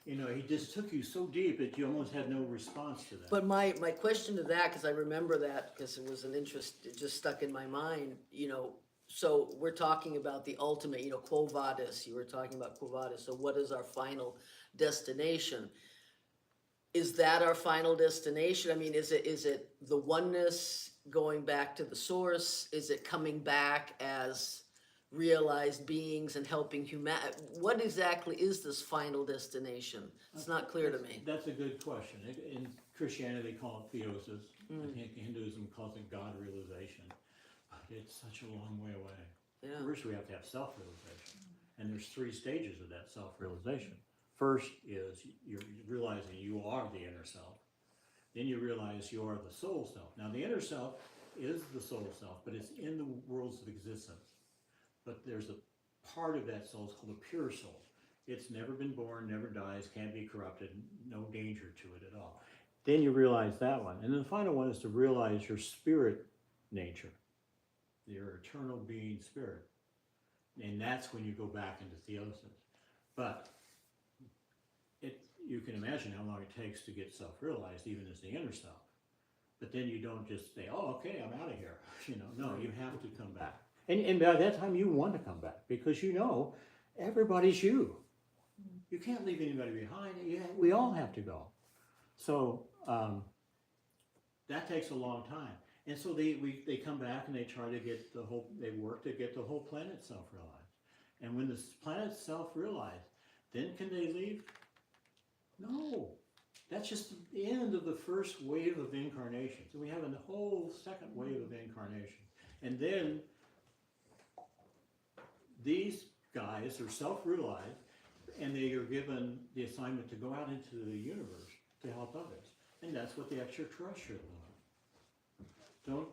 you know, he just took you so deep that you almost had no response to that. But my question to that, because I remember that, because it was an interest, it just stuck in my mind, you know, so we're talking about the ultimate, you know, Quo Vadis, you were talking about Quo Vadis, so what is our final destination? Is that our final destination? I mean, is it the oneness going back to the source? Is it coming back as realized beings and helping humanity? What exactly is this final destination? It's not clear to me. That's a good question. In Christianity, they call it theosis. I think Hinduism calls it God realization. But it's such a long way away. Yeah. First, we have to have self-realization. And there's 3 stages of that self-realization. First is you're realizing you are the inner self. Then you realize you are the soul self. Now, the inner self is the soul self, but it's in the worlds of existence. But there's a part of that soul, it's called a pure soul. It's never been born, never dies, can't be corrupted, no danger to it at all. Then you realize that one. And then the final one is to realize your spirit nature, your eternal being spirit. And that's when you go back into theosis. But you can imagine how long it takes to get self-realized, even as the inner self. But then you don't just say, oh, okay, I'm out of here. You know, no, you have to come back. And by that time, you want to come back because you know everybody's you. You can't leave anybody behind. We all have to go. So that takes a long time. And so they come back and they try to get they work to get the whole planet self-realized. And when the planet's self-realized, then can they leave? No. That's just the end of the first wave of incarnation. So we have a whole second wave of incarnation. And then these guys are self-realized, and they are given the assignment to go out into the universe to help others. And that's what the extraterrestrials are.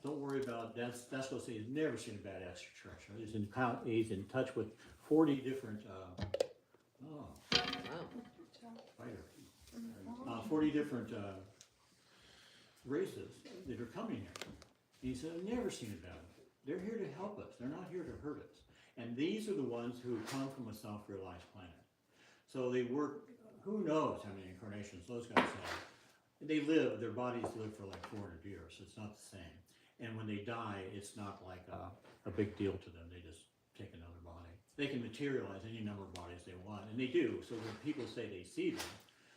Don't worry about that. That's what he's never seen a bad extraterrestrial. He's in touch with 40 different 40 different races that are coming here. And he said, I've never seen a bad one. They're here to help us. They're not here to hurt us. And these are the ones who come from a self-realized planet. So they work, who knows how many incarnations those guys have. They live, their bodies live for like 400 years. It's not the same. And when they die, it's not like a big deal to them. They just take another body. They can materialize any number of bodies they want, and they do. So when people say they see them,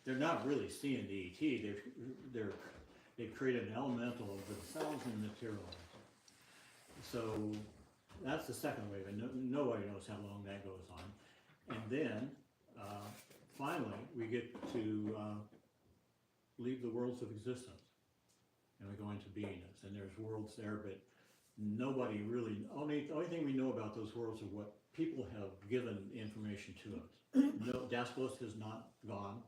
they're not really seeing the ET. They've created an elemental of themselves and materialized. So that's the second wave, and nobody knows how long that goes on. And then finally, we get to leave the worlds of existence, and we go into beingness. And there's worlds there, but nobody really. Only thing we know about those worlds are what people have given information to us. No, Daskalos has not gone.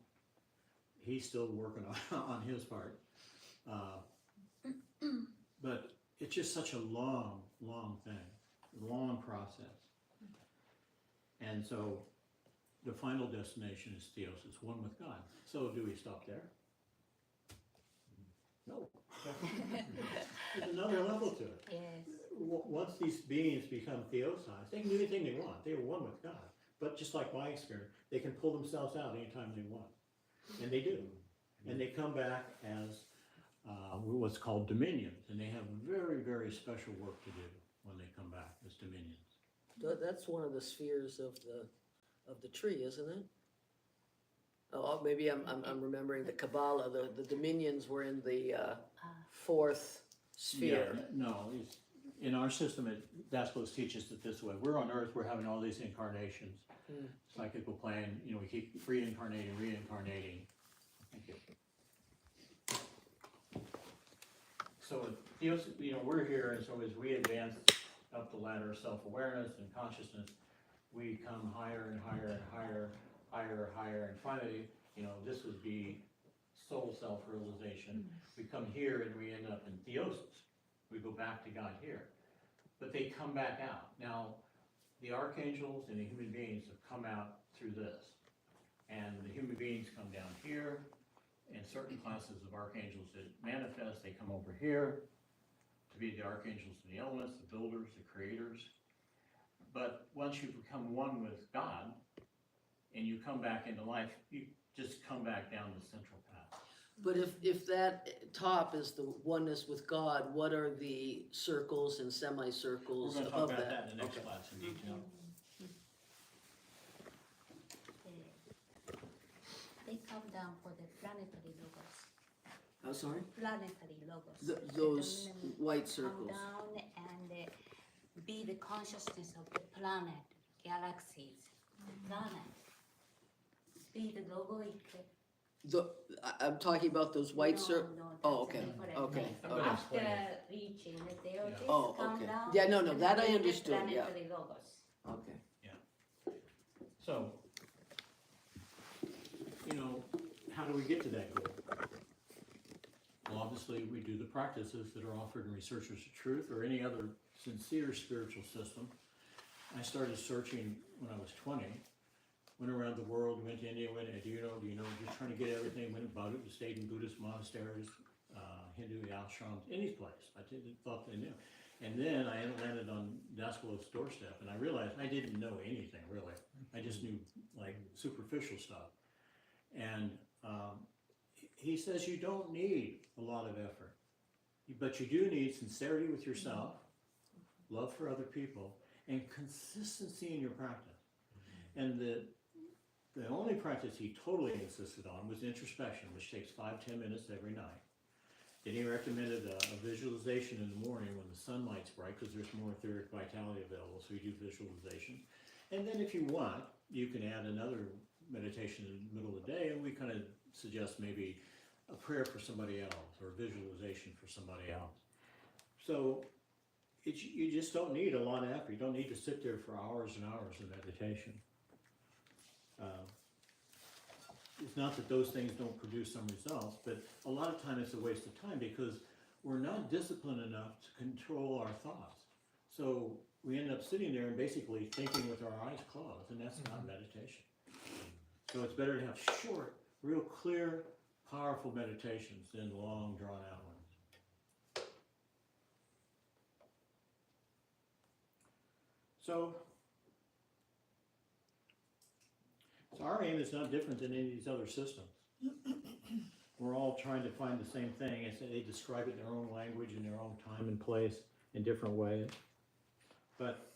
He's still working on his part. But it's just such a long thing, long process. And so the final destination is theosis, one with God. So do we stop there? No. There's another level to it. Yes. Once these beings become theosized, they can do anything they want. They are one with God. But just like my experience, they can pull themselves out anytime they want. And they do. And they come back as what's called dominions, and they have very, very special work to do when they come back as dominions. That's one of the spheres of the tree, isn't it? Oh, maybe I'm remembering the Kabbalah, the dominions were in the fourth sphere. Yeah, no, in our system, Daslos teaches it this way. We're on Earth, we're having all these incarnations, psychical plane, we keep reincarnating. Thank you. So, we're here, and so as we advance up the ladder of self-awareness and consciousness, we come higher and higher and higher, and finally, this would be soul self-realization. We come here and we end up in theosis. We go back to God here. But they come back out. Now, the archangels and the human beings have come out through this. And the human beings come down here, and certain classes of archangels that manifest, they come over here to be the archangels of the elements, the builders, the creators. But once you become one with God, and you come back into life, you just come back down the central path. But if that top is the oneness with God, what are the circles and We're semicircles going to talk above about that? that in the next Okay. class in detail. They come down for the planetary logos. I'm sorry? Planetary logos. Those The dominant white come circles. down and be the consciousness of the planet, galaxies, planet. Be the logoic. I'm talking about those white No, circles. no, Oh, that's a okay, different okay, thing. I'm gonna explain After reaching the theurgists, Oh, come okay. down. Yeah, no, and that I be the understood, yeah. planetary logos. Okay. So, how do we get to that goal? Well, obviously, we do the practices that are offered in Researchers of Truth or any other sincere spiritual system. I started searching when I was 20, went around the world, went to India, do you know, just trying to get everything, stayed in Buddhist monasteries, Hindu ashrams, any place. I thought they knew. And then I landed on Daslos' doorstep, and I realized I didn't know anything, really. I just knew, superficial stuff. And he says you don't need a lot of effort, but you do need sincerity with yourself, love for other people, and consistency in your practice. And the only practice he totally insisted on was introspection, which takes 5-10 minutes every night. Then he recommended a visualization in the morning when the sunlight's bright, because there's more etheric vitality available, so you do visualization. And then if you want, you can add another meditation in the middle of the day, and we kind of suggest maybe a prayer for somebody else or a visualization for somebody else. So you just don't need a lot of effort. You don't need to sit there for hours and hours in meditation. It's not that those things don't produce some results, but a lot of time it's a waste of time because we're not disciplined enough to control our thoughts. So we end up sitting there and basically thinking with our eyes closed, and that's not meditation. So it's better to have short, real clear, powerful meditations than long, drawn-out ones. So our aim is not different than any of these other systems. We're all trying to find the same thing. They describe it in their own language, in their own time and place, in different ways. But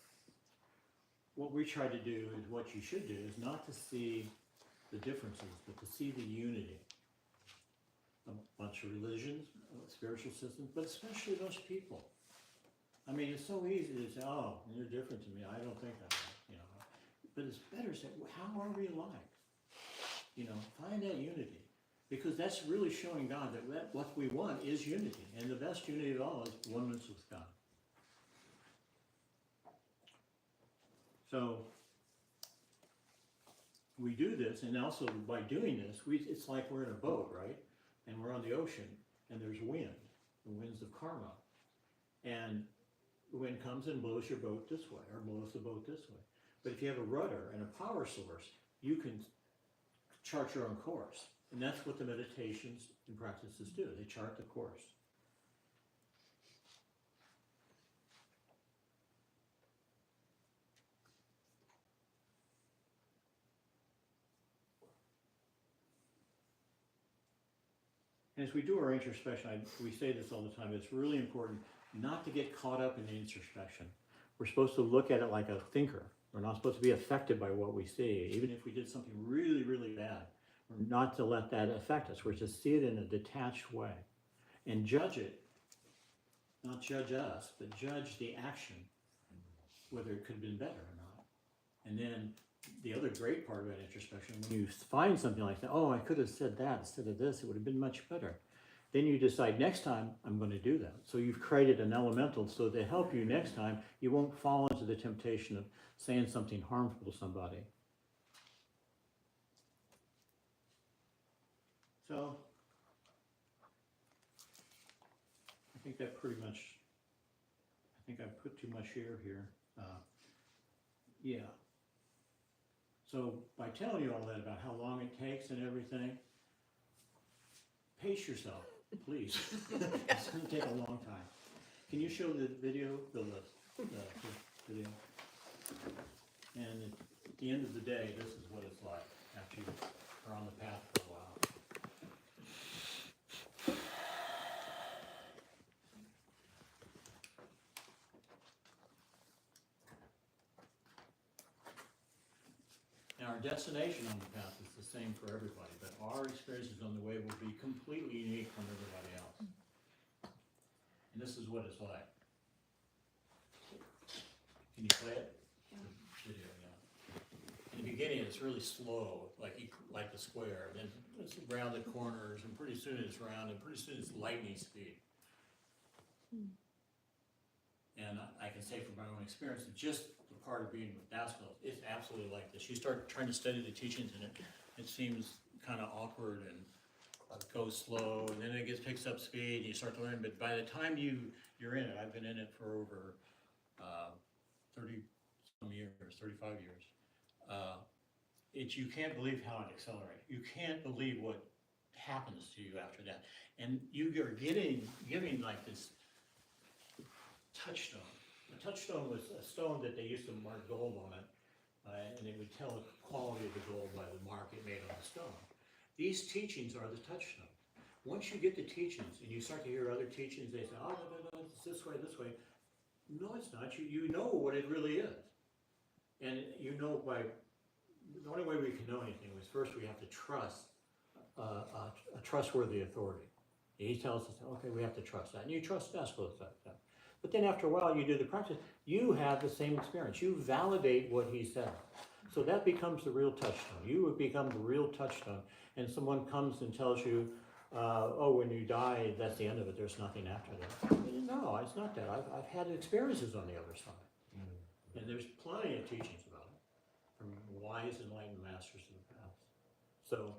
what we try to do is what you should do is not to see the differences, but to see the unity. A bunch of religions, spiritual systems, but especially those people. I mean, it's so easy to say, oh, you're different to me. I don't think that way, But it's better to say, well, how are we alike? Find that unity. Because that's really showing God that what we want is unity. And the best unity of all is oneness with God. So we do this, and also by doing this, it's like we're in a boat, right? And we're on the ocean, and there's wind, the winds of karma. And the wind comes and blows your boat this way, or blows the boat this way. But if you have a rudder and a power source, you can chart your own course. And that's what the meditations and practices do. They chart the course. And as we do our introspection, we say this all the time, it's really important not to get caught up in the introspection. We're supposed to look at it like a thinker. We're not supposed to be affected by what we see. Even if we did something really, really bad, we're not to let that affect us. We're to see it in a detached way and judge it, not judge us, but judge the action, whether it could have been better or not. And then the other great part about introspection, when you find something like that, oh, I could have said that instead of this, it would have been much better. Then you decide, next time I'm going to do that. So you've created an elemental so to help you next time, you won't fall into the temptation of saying something harmful to somebody. So I think that pretty much, I think I put too much here. Yeah. So by telling you all that about how long it takes and everything, pace yourself, please. It's going to take a long time. Can you show the video, the video? And at the end of the day, this is what it's like after you are on the path for a while. Now, our destination on the path is the same for everybody, but our experiences on the way will be completely unique from everybody else. And this is what it's like. Can you play it? Video, yeah. In the beginning, it's really slow, like the square. Then it's rounded corners, and pretty soon it's round, and pretty soon it's lightning speed. And I can say from my own experience, just the part of being with Daskal, it's absolutely like this. You start trying to study the teachings, and it seems kind of awkward and goes slow, and then it picks up speed, and you start to learn. But by the time you're in it, I've been in it for over 30-some years, 35 years. You can't believe how it accelerates. You can't believe what happens to you after that, and you are giving like this touchstone. A touchstone was a stone that they used to mark gold on it, and they would tell the quality of the gold by the mark it made on the stone. These teachings are the touchstone. Once you get the teachings and you start to hear other teachings, they say, oh, no, it's this way, this way. No, it's not. You know what it really is. And you know the only way we can know anything is first we have to trust a trustworthy authority. And he tells us, okay, we have to trust that. And you trust Daskal with that. But then after a while, you do the practice, you have the same experience. You validate what he said. So that becomes the real touchstone. You would become the real touchstone. And someone comes and tells you, oh, when you die, that's the end of it. There's nothing after that. No, it's not that. I've had experiences on the other side. And there's plenty of teachings about it from wise enlightened masters of the past. So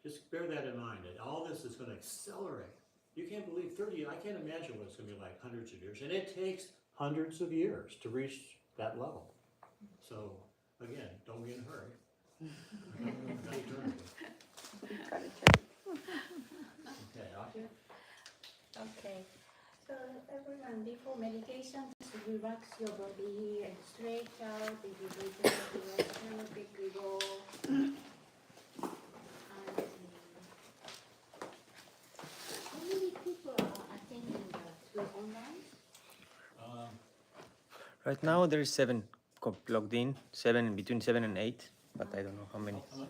just bear that in mind, that all this is going to accelerate. You can't believe 30, I can't imagine what it's going to be like hundreds of years. And it takes hundreds of years to reach that level. So, again, don't be in a hurry. Okay, Asha? Okay. So everyone, before meditation, just relax your body and stretch out. If you breathe in the direction, quickly go. How many people are attending the online? Right now there's 7 logged in, between 7 and 8, but I don't know how many. How much?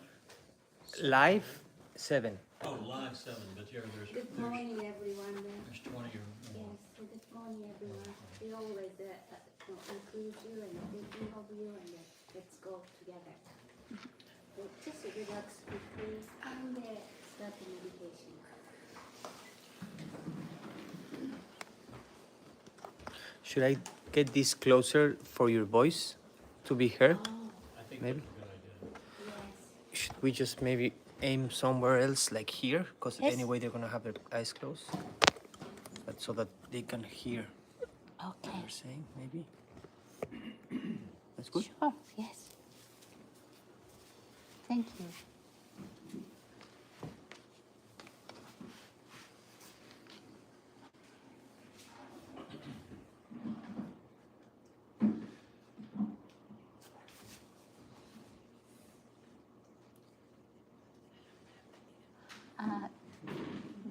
Live 7. Oh, live 7, but yeah, Good morning, everyone. there's 20 or more. Yes, so good morning, everyone. We always include you and thinking of you, and let's go together. So just relax quickly and start the meditation. Should I get this closer for your voice to be heard? I think Maybe. that's a good idea. Yes. Should we just maybe aim somewhere else, like here? Because Yes. anyway, they're gonna have their eyes closed, but so that they can hear what Okay. you're saying. Maybe that's good. Sure. Yes. Thank you.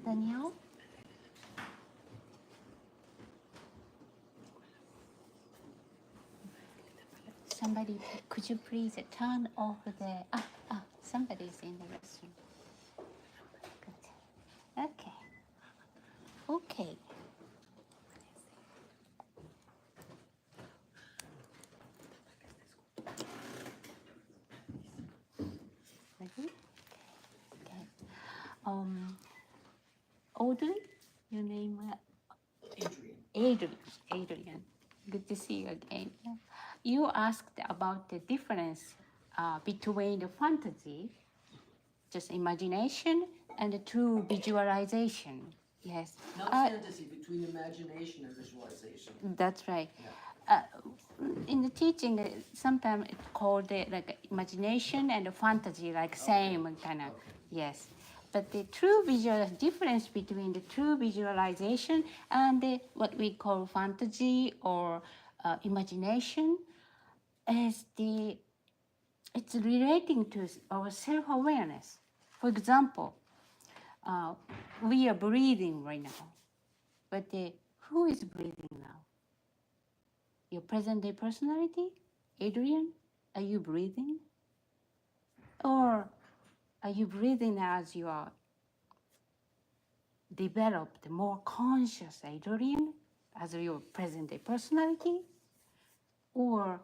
Danielle? Somebody, could you please turn off the, somebody's in the restroom. Good. Okay. Okay. Ready? Okay. Audrey, your name? Adrian. Good to see you again. You asked about the difference between the fantasy, just imagination, and the true visualization. Yes. Not fantasy, between imagination and visualization. That's right. In the teaching, sometimes it's called like imagination and fantasy, like same kind of. Yes. But the true visual difference between the true visualization and what we call fantasy or imagination is it's relating to our self-awareness. For example, we are breathing right now, but who is breathing now? Your present-day personality, Adrian? Are you breathing? Or are you breathing as you are developed, more conscious Adrian, as your present-day personality? Or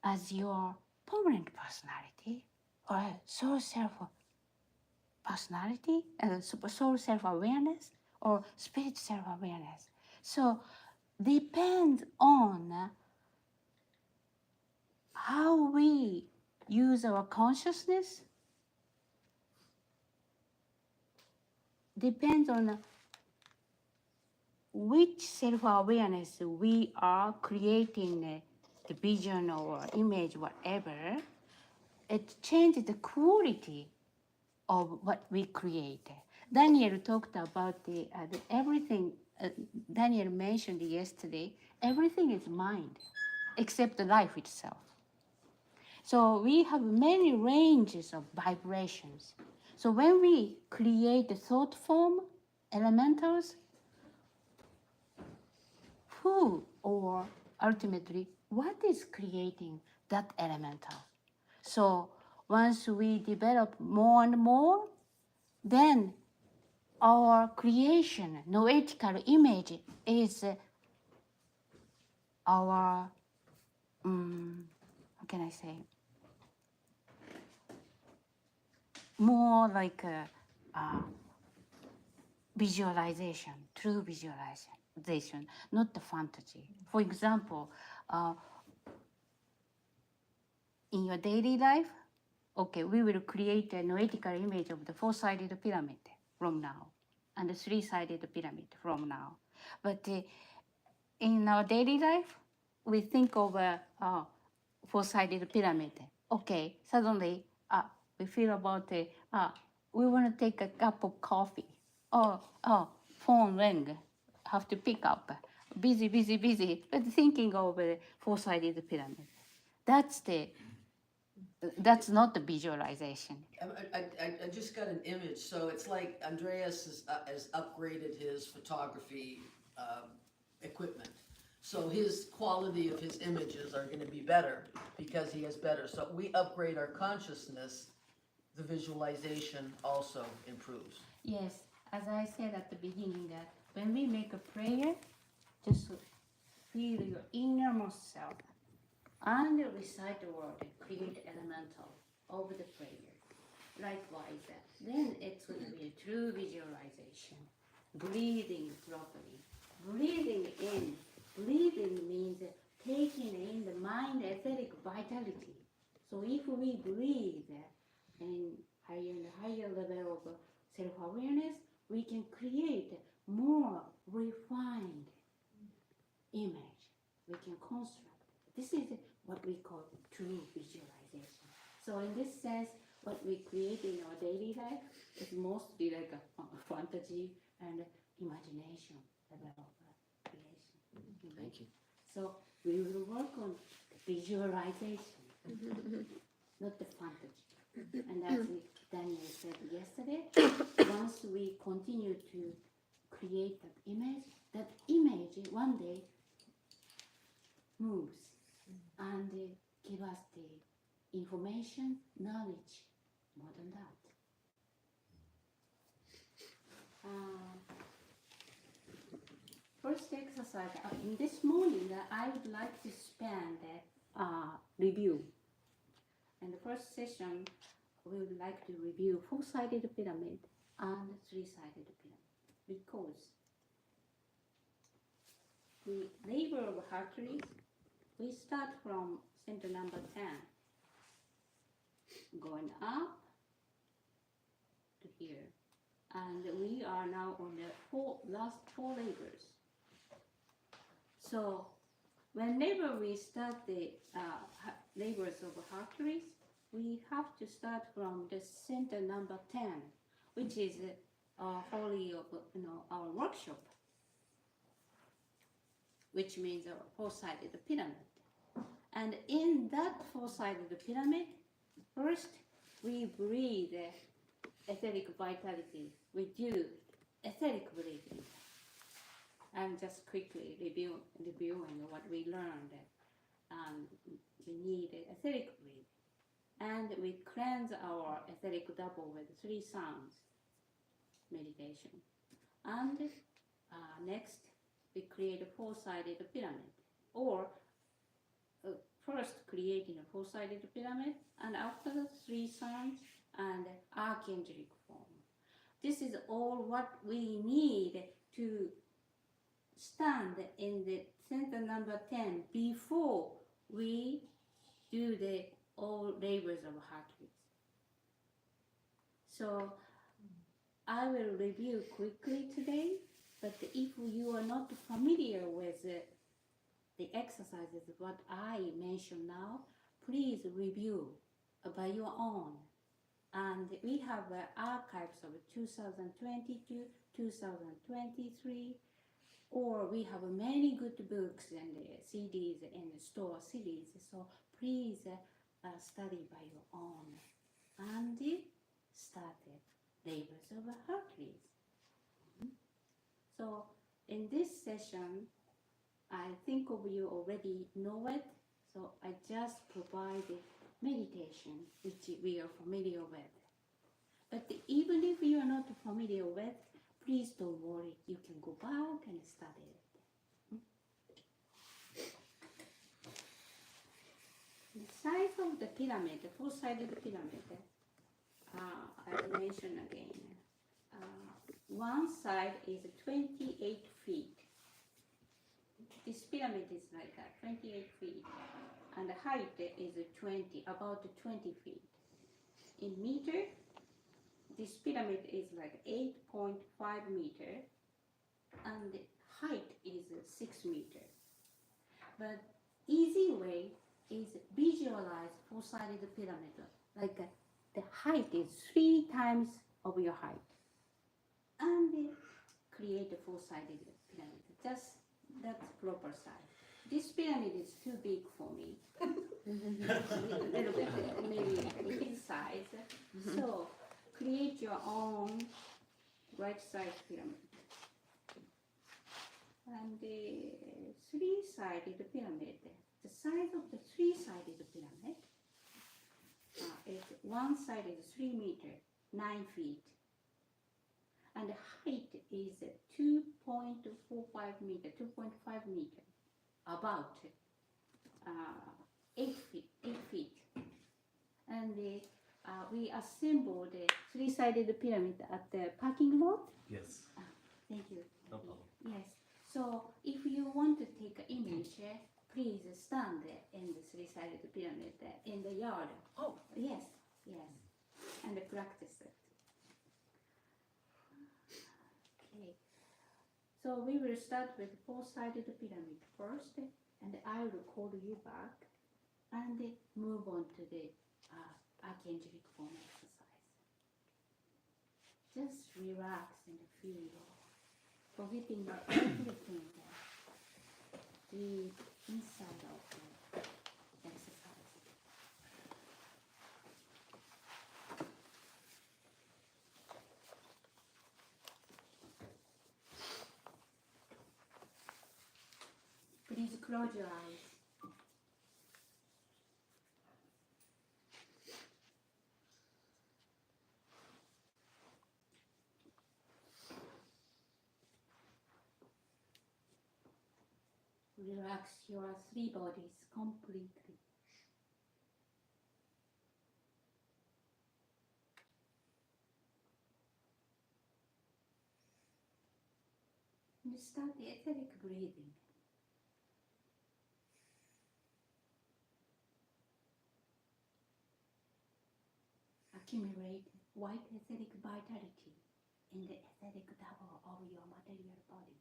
as your permanent personality? Or soul self-personality? Soul self-awareness? Or spirit self-awareness? So, depends on how we use our consciousness, depends on which self-awareness we are creating the vision or image, whatever. It changes the quality of what we create. Daniel talked about the everything. Daniel mentioned yesterday. Everything is mind, except the life itself. So we have many ranges of vibrations. So when we create the thought form, elementals, who or ultimately what is creating that elemental? So once we develop more and more, then our creation, noetical image is our, how can I say, more like a visualization, true visualization, not the fantasy. For example, in your daily life, okay, we will create a noetical image of the four-sided pyramid from now, and the three-sided pyramid from now. But in our daily life, we think of a four-sided pyramid. Okay, suddenly we feel about we want to take a cup of coffee. Phone ring, have to pick up. Busy, but thinking of a four-sided pyramid. That's not the visualization. I just got an image, so it's like Andreas has upgraded his photography equipment. So his quality of his images are going to be better because he has better. So we upgrade our consciousness, the visualization also improves. Yes, as I said at the beginning, that when we make a prayer, just feel your innermost self and recite the word and create elemental over the prayer. Likewise, then it's going to be a true visualization. Breathing properly. Breathing in. Breathing means taking in the mind etheric vitality. So if we breathe in higher and higher level of self-awareness, we can create more refined image. We can construct. This is what we call true visualization. So in this sense, what we create in our daily life is mostly like a fantasy and imagination level of creation. Thank you. So we will work on visualization, not the fantasy. And as Daniel said yesterday, once we continue to create that image one day moves and give us the information, knowledge, more than that. First exercise, in this morning, I would like to spend review. And the first session, we would like to review four-sided pyramid and three-sided pyramid because the labor of Hercules, we start from center number 10, going up to here. And we are now on the last four labors. So whenever we start the labors of Hercules, we have to start from the center number 10, which is holy of our workshop, which means a four-sided pyramid. And in that four-sided pyramid, first we breathe etheric vitality. We do etheric breathing. I'm just quickly reviewing what we learned. We need etheric breathing. And we cleanse our etheric double with 3 sounds meditation. And next, we create a four-sided pyramid. Or first creating a four-sided pyramid, and after the 3 sounds and archangelic form. This is all what we need to stand in the center number 10 before we do the all labors of Hercules. So I will review quickly today, but if you are not familiar with the exercises what I mentioned now, please review by your own. And we have archives of 2022, 2023, or we have many good books and CDs in the store series. So please study by your own and start the labors of Hercules. So in this session, I think of you already know it. So I just provide meditation, which we are familiar with. But even if you are not familiar with, please don't worry. You can go back and study it. The size of the pyramid, the four-sided pyramid, I will mention again. One side is 28 feet. This pyramid is like 28 feet. And the height is about 20 feet. In meter, this pyramid is like 8.5 meter, and the height is 6 meter. But easy way is visualize four-sided pyramid. Like the height is 3 times of your height. And create a four-sided pyramid. Just that's proper size. This pyramid is too big for me. A little bit, maybe his size. So create your own right-side pyramid. And the three-sided pyramid. The size of the three-sided pyramid is one side is 3 meters, 9 feet. And the height is 2.45 meter, 2.5 meter, about 8 feet. And we assembled the three-sided pyramid at the parking lot. Yes. Thank you. No problem. Yes. So if you want to take an image, please stand in the three-sided pyramid in the yard. Oh. Yes, yes. And practice it. Okay. So we will start with four-sided pyramid first, and I will call you back and move on to the archangelic form exercise. Just relax and feel, forgetting everything deep inside of the exercise. close your eyes. Relax your three bodies completely. And start the etheric breathing. Accumulate white etheric vitality in the etheric double of your material body.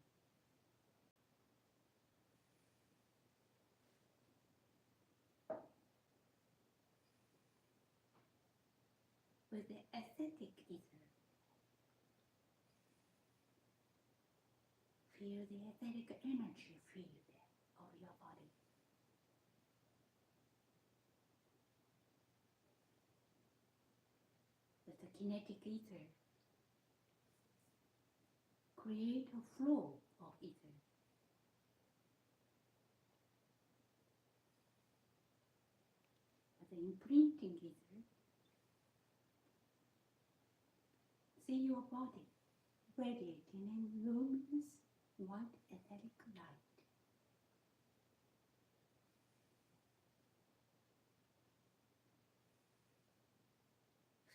With the etheric ether, feel the etheric energy field of your body. With the kinetic ether, create a flow of ether. With the imprinting ether, see your body radiating in luminous white etheric light.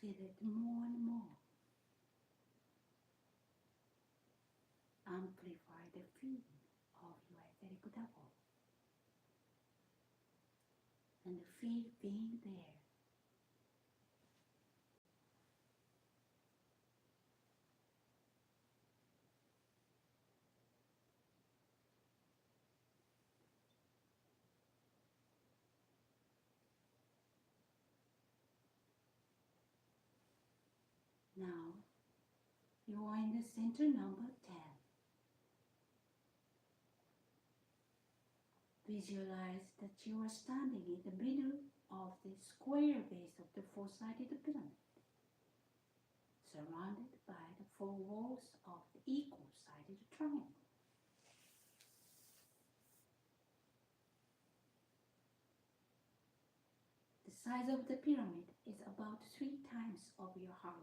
Feel it more and more. Amplify the feeling of your etheric double and feel being there. Now you are in the center number 10. Visualize that you are standing in the middle of the square base of the four-sided pyramid, surrounded by the four walls of the equal-sided triangle. The size of the pyramid is about 3 times of your height.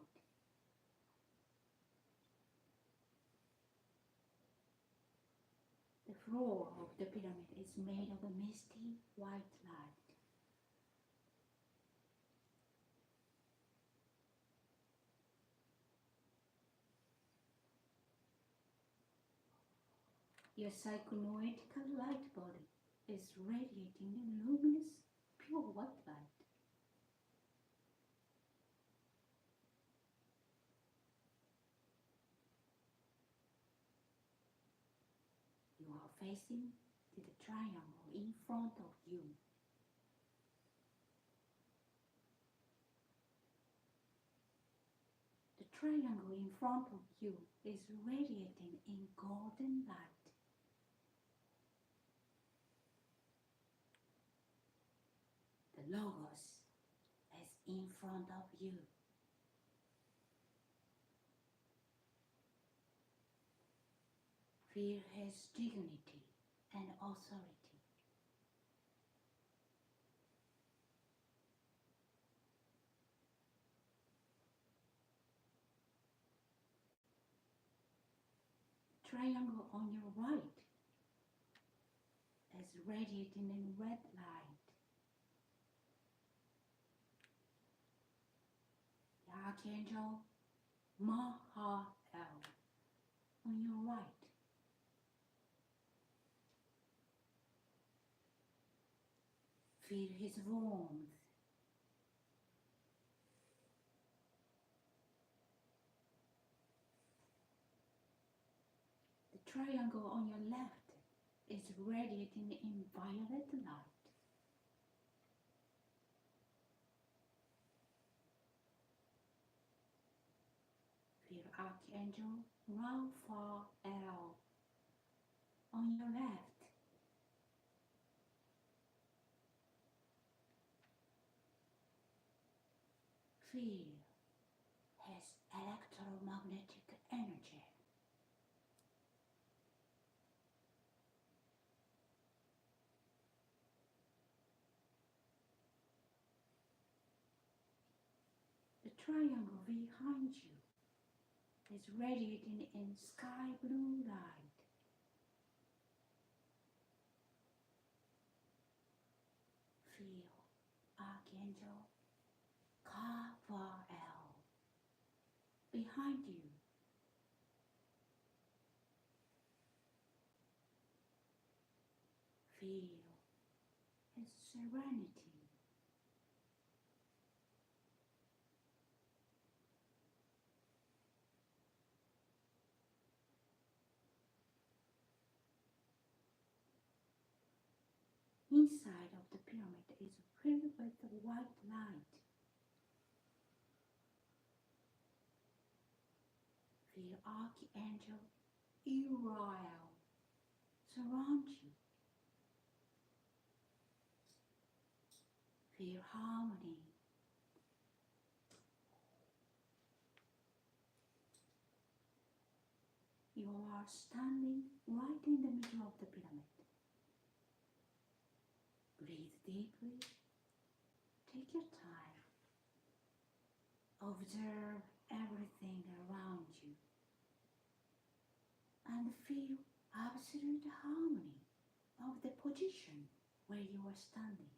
The floor of the pyramid is made of a misty white light. Your psychonoetical light body is radiating in luminous, pure white light. You are facing to the triangle in front of you. The triangle in front of you is radiating in golden light. The Logos is in front of you. Feel his dignity and authority. The triangle on your right is radiating in red light. The Archangel Mahael on your right. Feel his warmth. The triangle on your left is radiating in violet light. Feel Archangel Raphael on your left. Feel his electromagnetic energy. triangle behind you is radiating in sky blue light. Feel Archangel Raphael behind you. Feel his serenity. Inside of the pyramid is filled with white light. Feel Archangel Uriel surround you. Feel harmony. You are standing right in the middle of the pyramid. Breathe deeply. Take your time. Observe everything around you. And feel absolute harmony of the position where you are standing.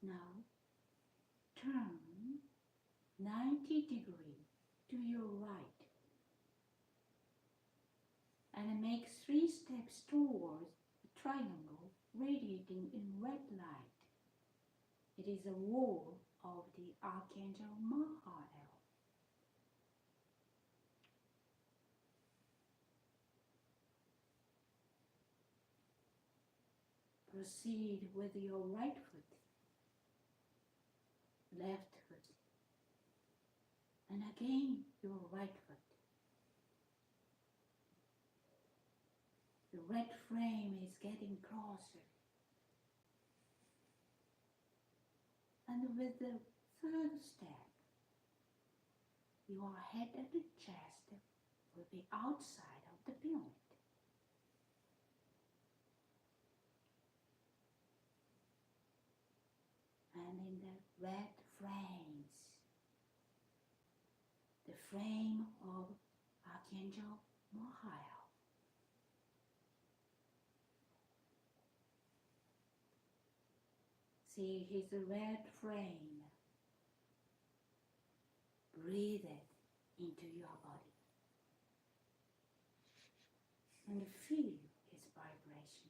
Now, turn 90 degrees to your right and make 3 steps towards a triangle radiating in red light. It is a wall of the Archangel Michael. Proceed with your right foot, left foot, and again your right foot. The red flame is getting closer. And with the third step, your head and chest will be outside of the pyramid. And in the red flames, the flame of Archangel Michael. See his red flame. Breathe it into your body. And feel his vibration.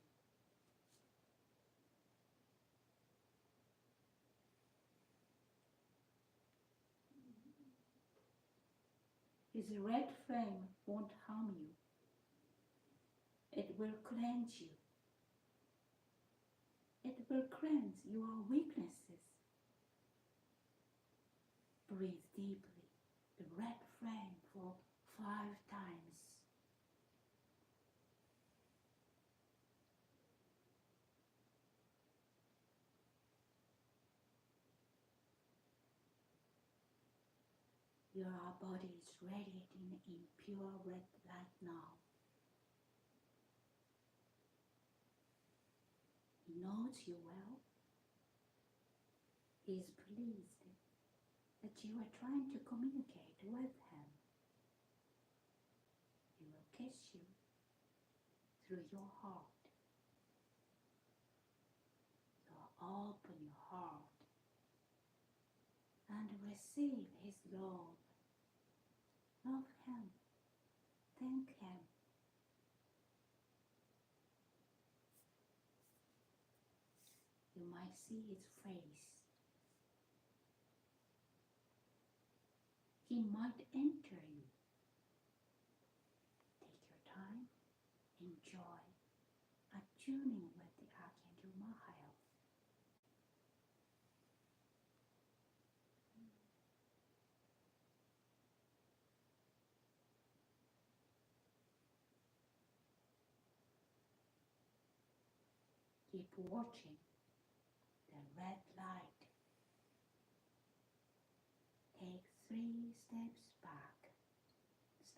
His red flame won't harm you. It will cleanse you. It will cleanse your weaknesses. Breathe deeply the red flame for 5 times. Your body is radiating in pure red light now. He knows you well. He is pleased that you are trying to communicate with him. He will kiss you through your heart. So open your heart and receive his love. Love him. Thank him. You might see his face. He might enter you. Take your time. Enjoy attuning with the Archangel Michael. Keep watching the red light. Take 3 steps back.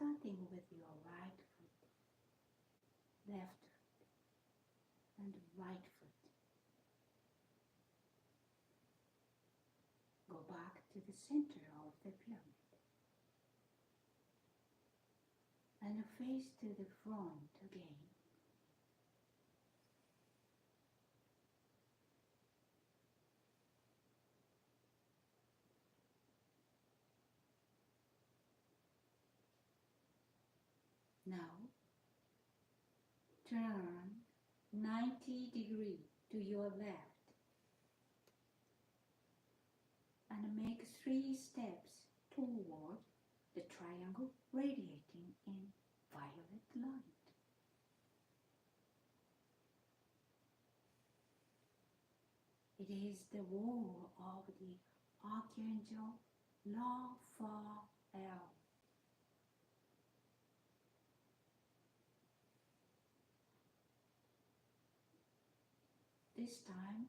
starting with your right foot, left foot, and right foot. Go back to the center of the pyramid and face to the front again. Now, turn 90 degrees to your left and make 3 steps toward the triangle radiating in violet light. It is the wall of the Archangel Raphael. This time,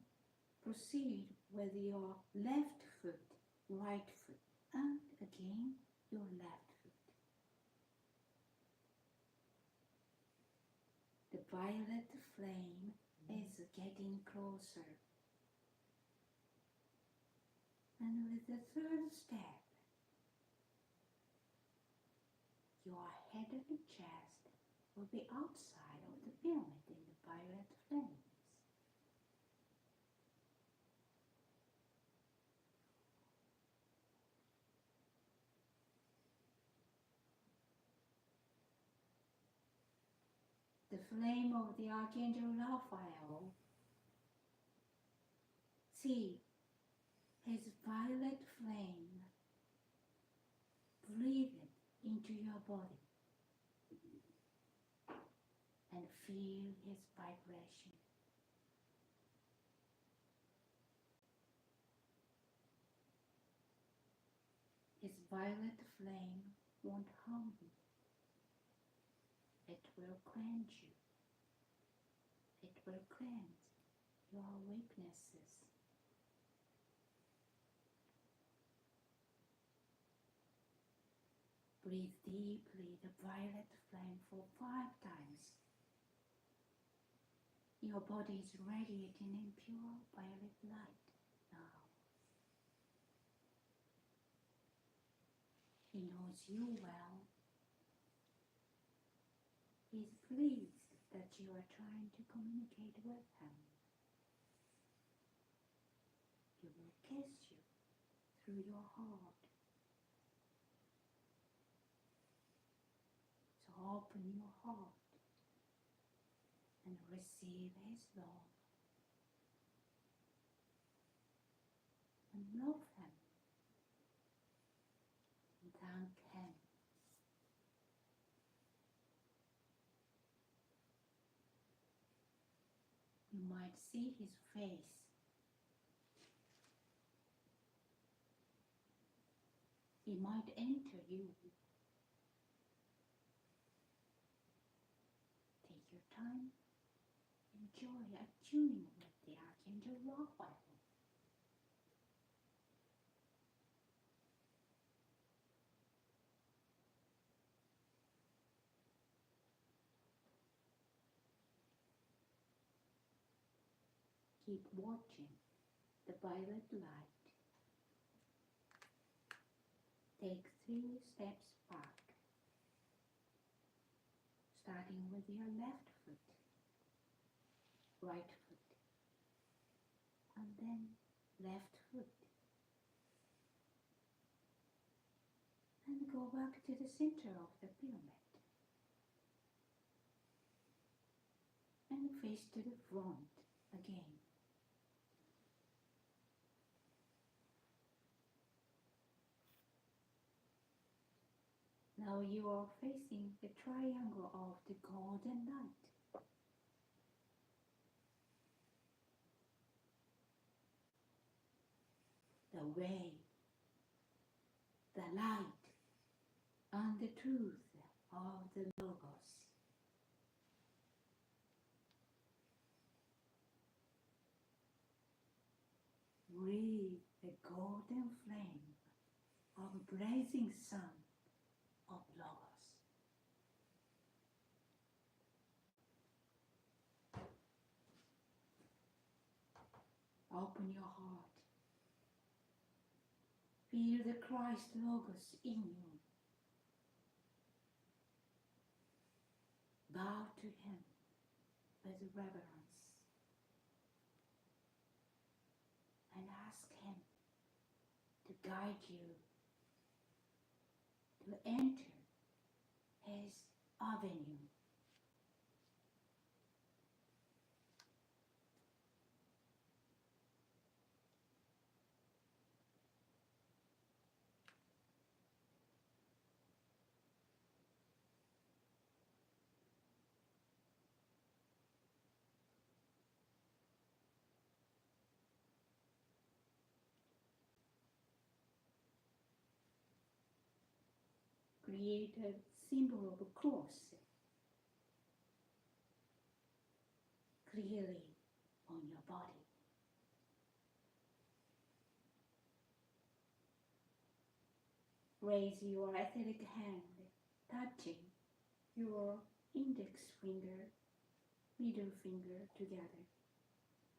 proceed with your left foot, right foot, and again your left foot. The violet flame is getting closer. And with the third step, your head and chest will be outside of the pyramid in the violet flames. The flame of the Archangel Raphael, see his violet flame breathing into your body and feel his vibration. His violet flame won't harm you. It will cleanse you. It will cleanse your weaknesses. Breathe deeply the violet flame for 5 times. Your body is radiating in pure violet light now. He knows you well. He is pleased that you are trying to communicate with him. He will kiss you through your heart. So open your heart and receive his love and love him and thank him. You might see his face. He might enter you. Take your time. Enjoy attuning with the Archangel Raphael. Keep watching the violet light. Take 3 steps back, starting with your left foot, right foot, and then left foot. And go back to the center of the pyramid. And face to the front again. Now you are facing the triangle of the golden light. The way, the light, and the truth of the Logos. Breathe the golden flame of blazing sun of Logos. Open your heart. Feel the Christ Logos in you. Bow to Him with reverence and ask Him to guide you to enter His avenue. Create a symbol of a cross clearly on your body. Raise your athletic hand, touching your index finger, middle finger together,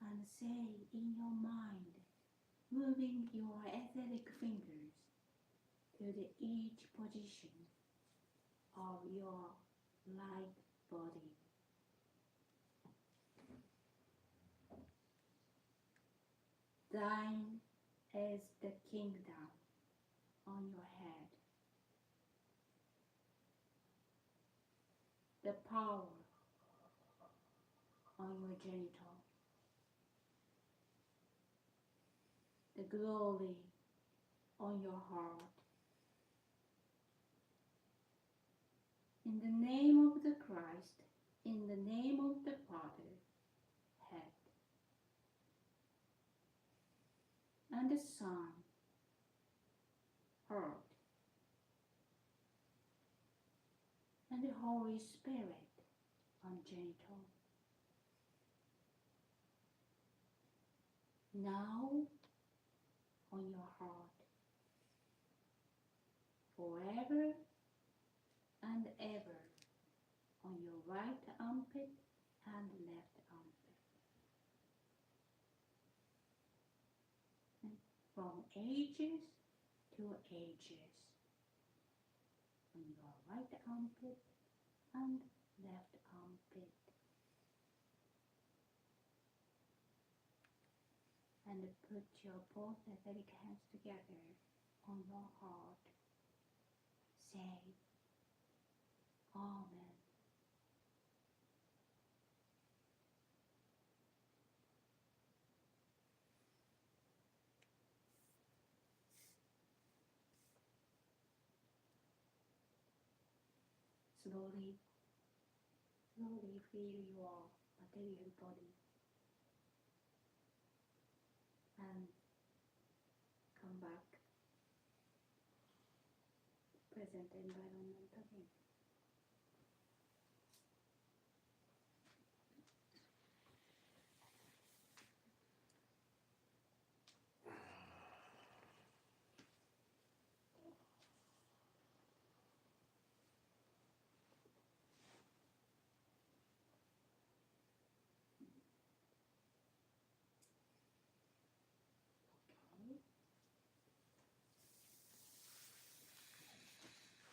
and say in your mind, moving your athletic fingers to each position of your right body. Thine is the kingdom on your head, the power on your genital, the glory on your heart. In the name of the Christ, in the name of the Father, head, and the Son, heart, and the Holy Spirit on genital. Now on your heart, forever and ever, on your right armpit and left armpit. And from ages to ages, on your right armpit and left armpit. And put your both athletic hands together on your heart. Say, Amen. Slowly, slowly feel your material body and come back to present environment again. Okay.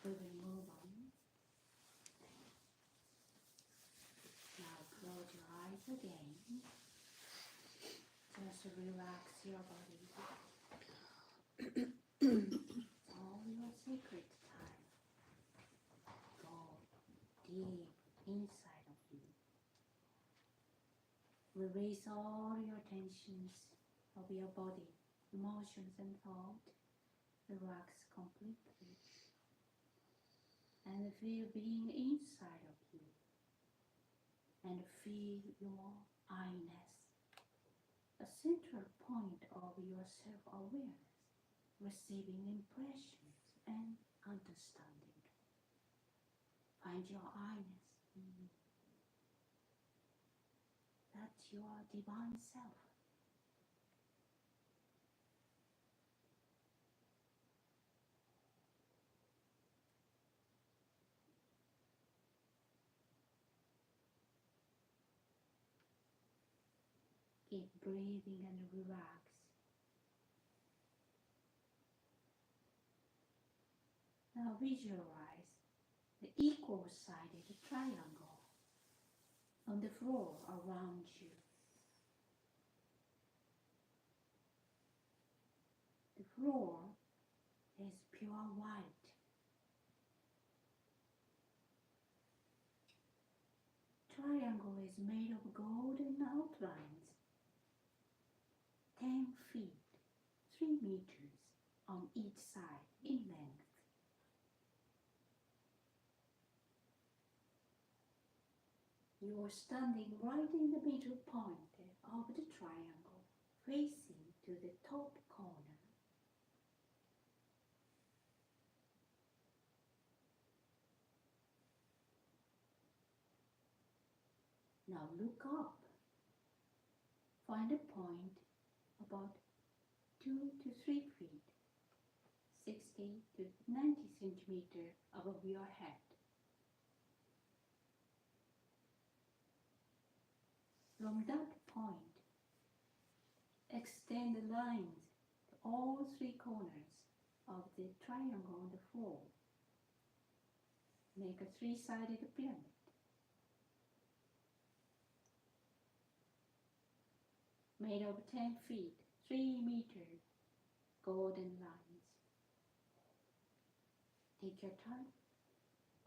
We will move on. Now close your eyes again. Just relax your body. All your sacred time. Go deep inside of you. Release all your tensions of your body, emotions and thought. Relax completely. And feel being inside of you. And feel your I-ness, a central point of your self-awareness, receiving impressions and understanding. Find your I-ness in you. That's your divine self. Keep breathing and relax. Now visualize the equal-sided triangle on the floor around you. The floor is pure white. Triangle is made of golden outlines, 10 feet, 3 meters on each side in length. You are standing right in the middle point of the triangle, facing to the top corner. Now look up. Find a point about 2 to 3 feet, 60 to 90 centimeters above your head. From that point, extend the lines to all 3 corners of the triangle on the floor. Make a 3-sided pyramid. Made of 10 feet, 3 meters, golden lines. Take your time.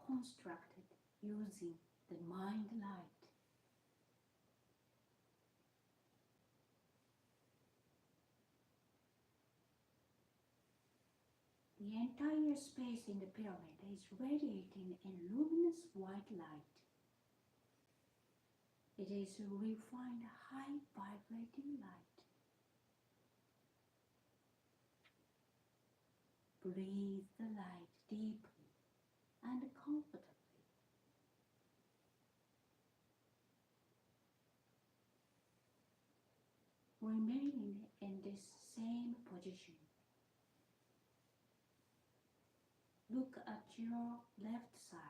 Construct it using the mind light. The entire space in the pyramid is radiating a luminous white light. It is a refined, high vibrating light. Breathe the light deeply and comfortably. Remaining in this same position. Look at your left side.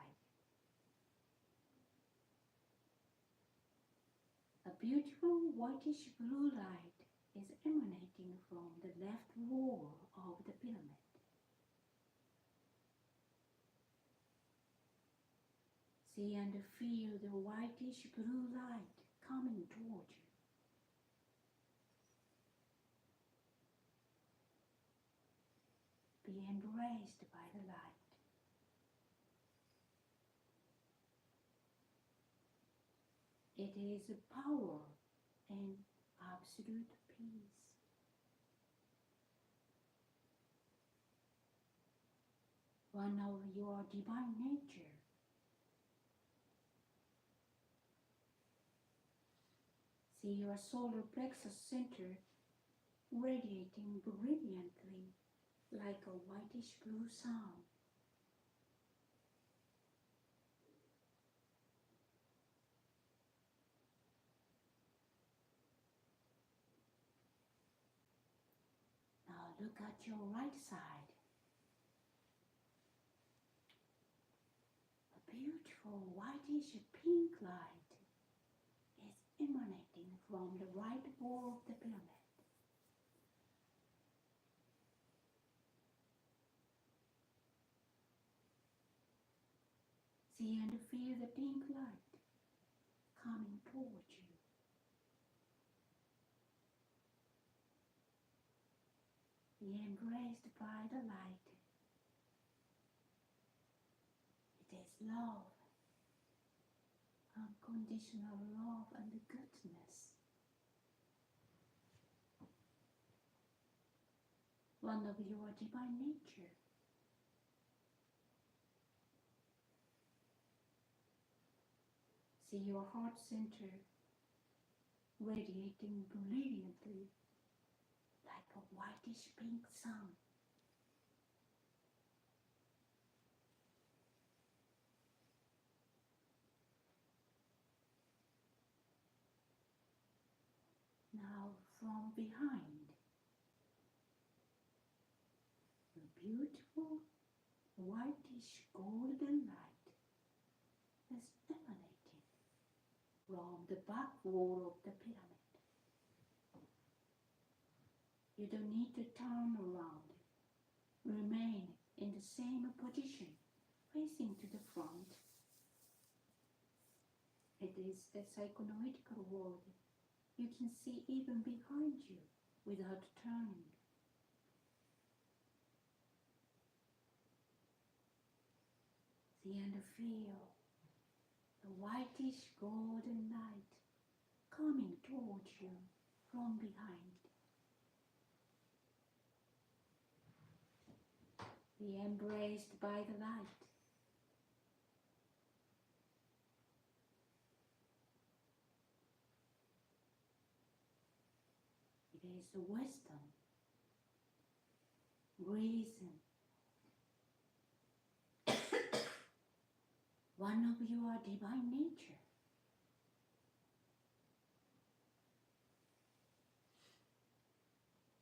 A beautiful whitish blue light is emanating from the left wall of the pyramid. See and feel the whitish blue light coming toward you. Be embraced by the light. It is power and absolute peace. One of your divine nature. See your solar plexus center radiating brilliantly like a whitish blue sun. Now look at your right side. A beautiful whitish pink light is emanating from the right wall of the pyramid. See and feel the pink light coming towards you. Be embraced by the light. It is love, unconditional love and goodness. One of your divine nature. See your heart center radiating brilliantly like a whitish pink sun. Now from behind, a beautiful whitish golden light is emanating from the back wall of the pyramid. You don't need to turn around. Remain in the same position, facing to the front. It is the psychoanalytical world. You can see even behind you without turning. See and feel the whitish golden light coming towards you from behind. Be embraced by the light. It is wisdom, reason, one of your divine nature.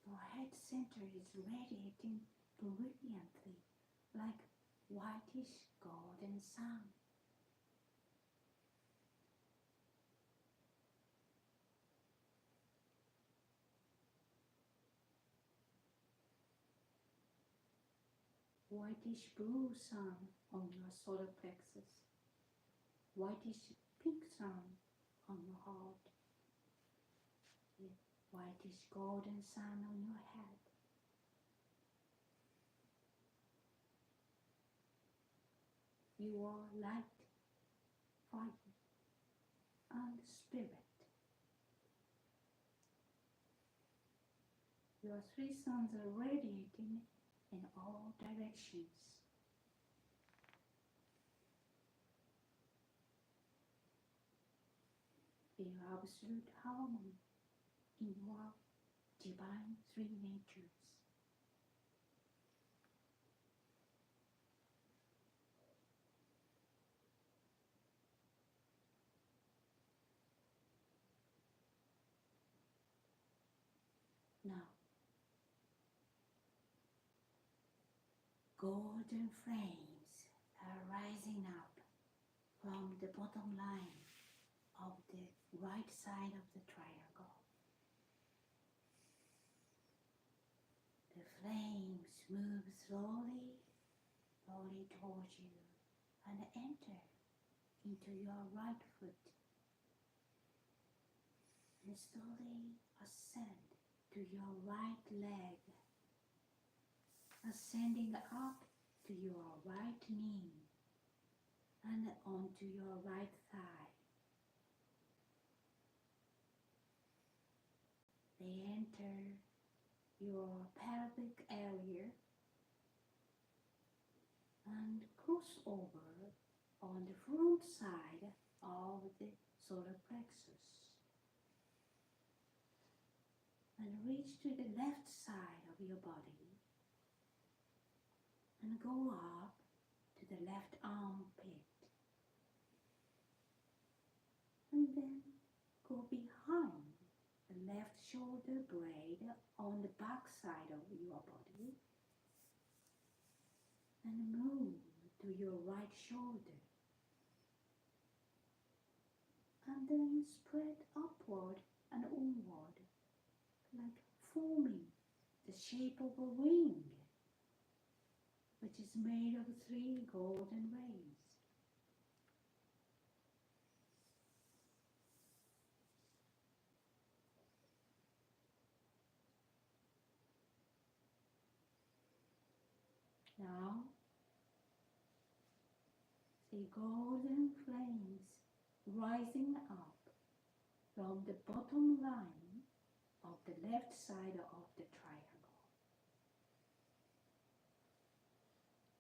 Your head center is radiating brilliantly like whitish golden sun. Whitish blue sun on your solar plexus. Whitish pink sun on your heart. Whitish golden sun on your head. You are light, fire, and spirit. Your three suns are radiating in all directions. Feel absolute harmony in your divine three natures. Now, golden flames are rising up from the bottom line of the right side of the triangle. The flames move slowly towards you and enter into your right foot and slowly ascend to your right leg, ascending up to your right knee and onto your right thigh. They enter your pelvic area and cross over on the front side of the solar plexus and reach to the left side of your body and go up to the left armpit and then go behind the left shoulder blade on the back side of your body and move to your right shoulder and then spread upward and onward like forming the shape of a wing which is made of 3 golden rays. Now, see golden flames rising up from the bottom line of the left side of the triangle.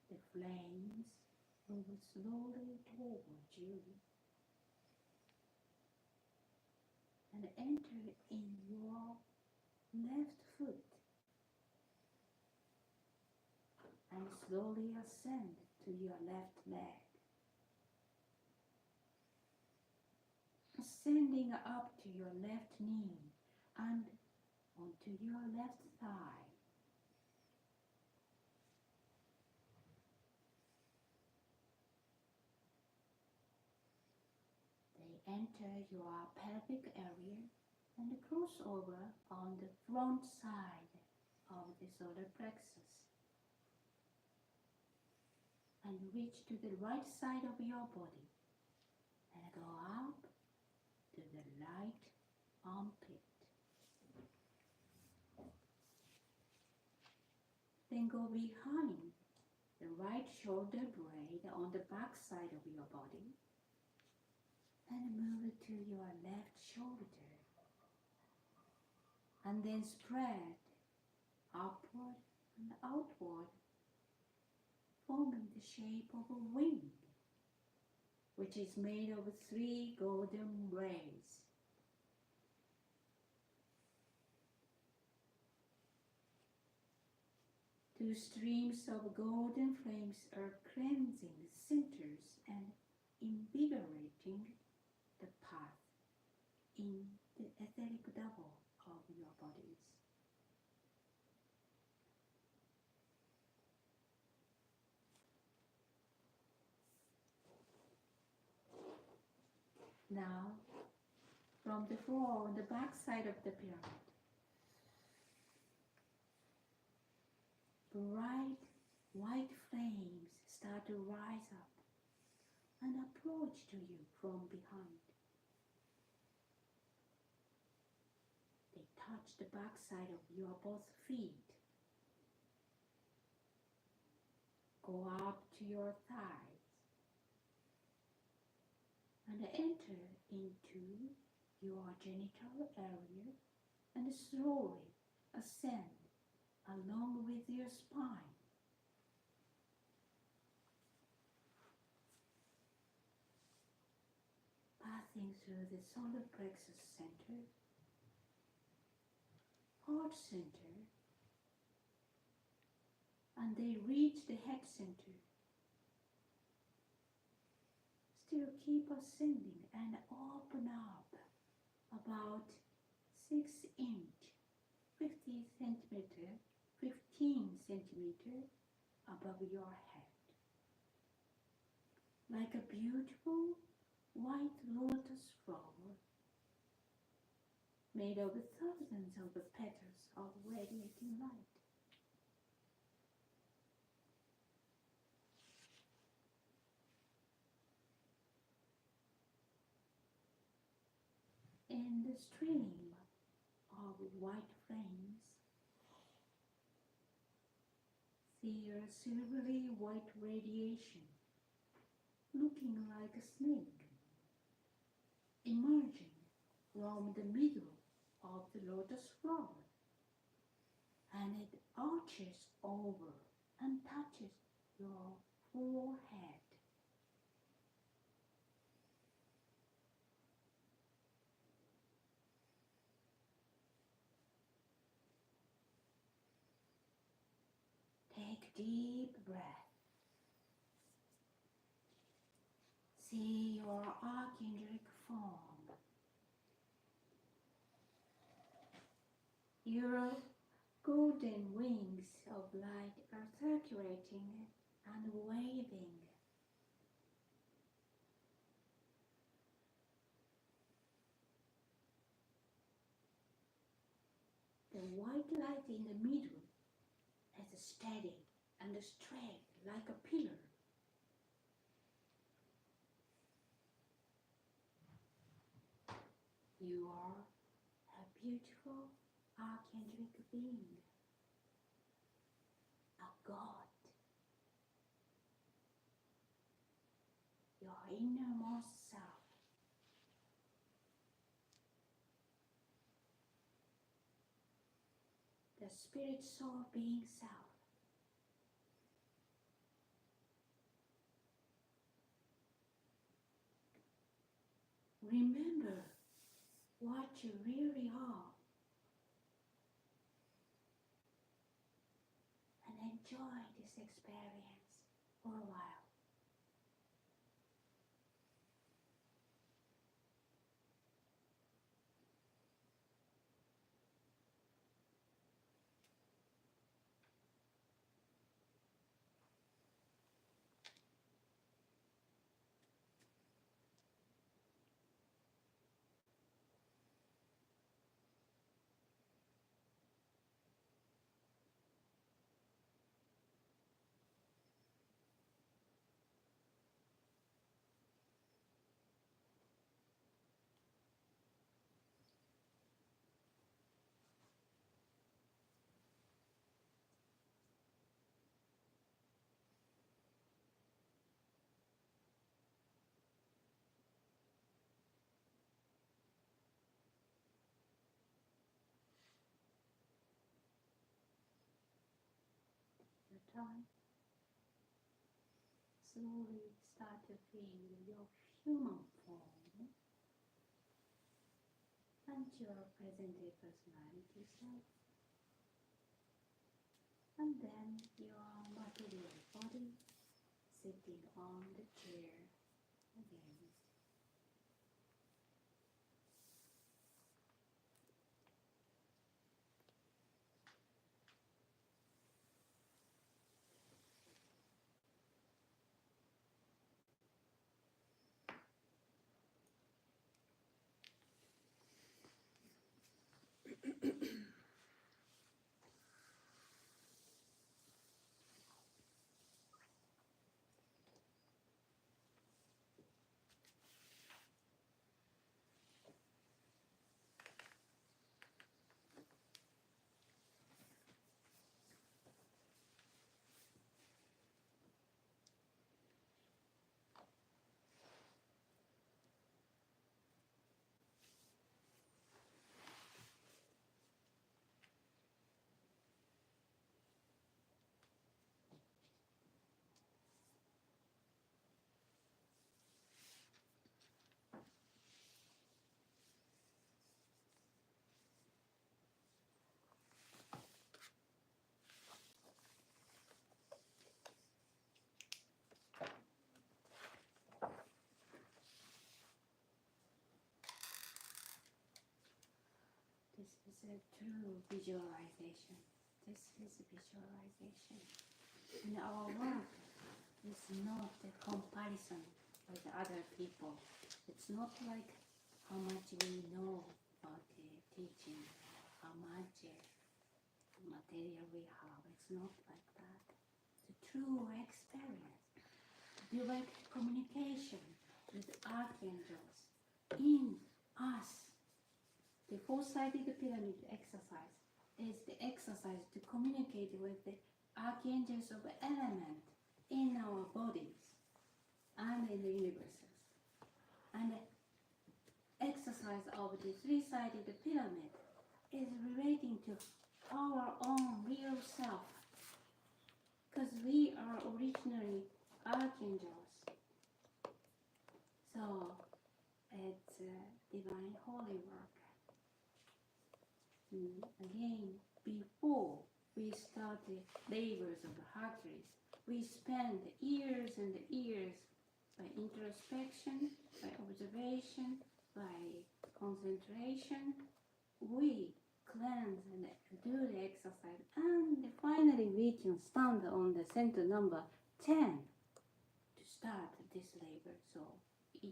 The flames move slowly towards you and enter in your left foot and slowly ascend to your left leg, ascending up to your left knee and onto your left thigh. They enter your pelvic area and cross over on the front side of the solar plexus and reach to the right side of your body and go up to the right armpit. Then go behind the right shoulder blade on the back side of your body and move to your left shoulder. And then spread upward and outward, forming the shape of a wing, which is made of 3 golden rays. Two streams of golden flames are cleansing the centers and invigorating the path in the etheric double of your bodies. Now, from the floor on the back side of the pyramid, bright white flames start to rise up and approach to you from behind. They touch the back side of your both feet, go up to your thighs, and enter into your genital area and slowly ascend along with your spine. Passing through the solar plexus center, heart center, and they reach the head center. Still keep ascending and open up about 6 inch, 50 centimeter, 15 centimeter above your head. Like a beautiful white lotus flower made of thousands of petals of radiating light. In the stream of white flames, see a silvery white radiation looking like a snake emerging from the middle of the lotus flower, and it arches over and touches your forehead. Take deep breath. See your archangelic form. Your golden wings of light are circulating and waving. The white light in the middle is steady and straight like a pillar. You are a beautiful archangelic being, a god. Your innermost self. The spirit soul being self. Remember what you really are and enjoy this experience for a while. time, slowly start to feel your human form and your present-day personality self, and then your material body sitting on the chair again. This is a true visualization. This is visualization. In our work, it's not a comparison with other people. It's not like how much we know about the teaching, how much material we have. It's not like that. The true experience, direct communication with archangels in us. The four-sided pyramid exercise is the exercise to communicate with the archangels of element in our bodies and in the universes. And the exercise of the three-sided pyramid is relating to our own real self, because we are originally archangels. So it's a divine holy work. Again, before we start the labors of the Hercules, we spend years and years by introspection, by observation, by concentration. We cleanse and do the exercise, and finally we can stand on the center number 10 to start this labor. So in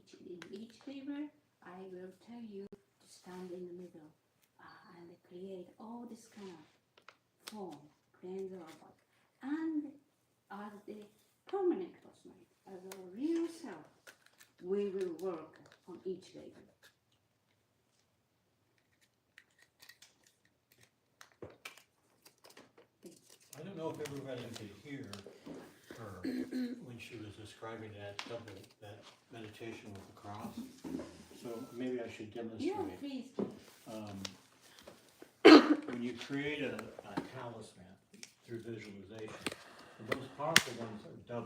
each labor, I will tell you to stand in the middle. And create all this kind of form, cleanse our body. And as the permanent cosmite, as our real self, we will work on each labor. I don't know if everybody could hear her when she was describing that meditation with the cross. So maybe I should demonstrate. Yeah, please. When you create a talisman through visualization, the most powerful ones are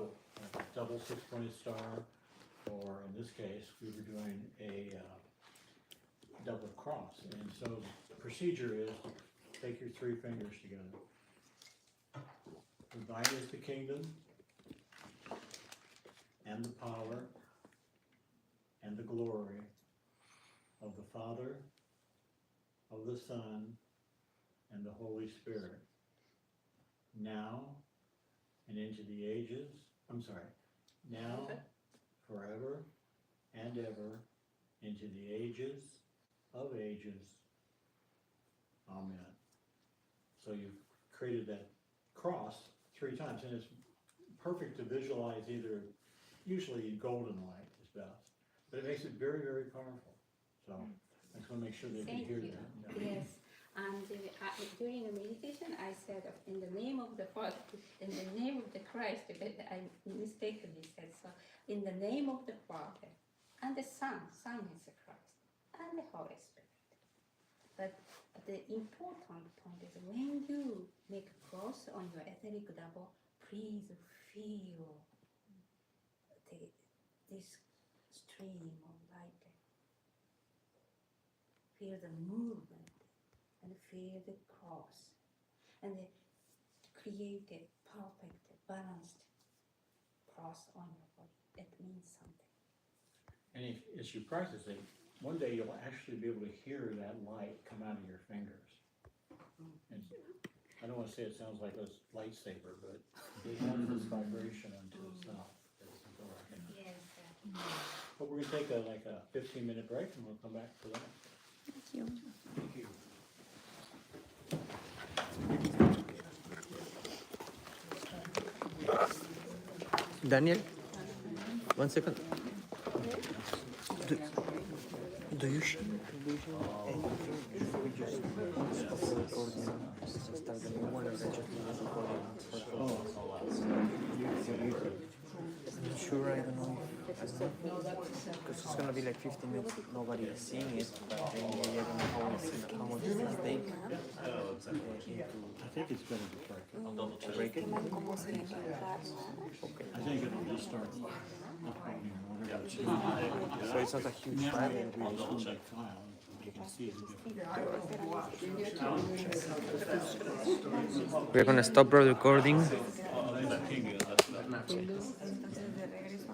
double six-pointed star, or in this case, we were doing a double cross. And so the procedure is to take your three fingers together. Thine is the kingdom, and the power, and the glory of the Father, of the Son, and the Holy Spirit, now and into the ages, now, forever, and ever, into the ages of ages. Amen. So you've created that cross 3 times, and it's perfect to visualize either, usually golden light is best, but it makes it very, very powerful. So I just want to make sure they can Thank hear you. that. Yes. And during the meditation, I said, in the name of the Father, in the name of the Christ, but I mistakenly said so. In the name of the Father, and the Son is the Christ, and the Holy Spirit. But the important point is when you make a cross on your etheric double, please feel this stream of light. Feel the movement and feel the cross and create a perfect, balanced cross on your body. It means something. And if, as you practice it, one day you'll actually be able to hear that light come out of your fingers. And I don't want to say it sounds like a lightsaber, but it has this vibration unto itself. Yes. But we're gonna take a 15-minute break and we'll come back for that. Thank you. Daniel, 1 second. Do you share? Sure, I don't know. Because it's gonna be like 15 minutes, nobody is seeing it, but then I don't know how much it's gonna take. I think it's better to break it. To break it. I think it'll restart uploading or whatever it's doing. So it's not a huge file. Well, it looks like file. You can see it. We're gonna stop the recording.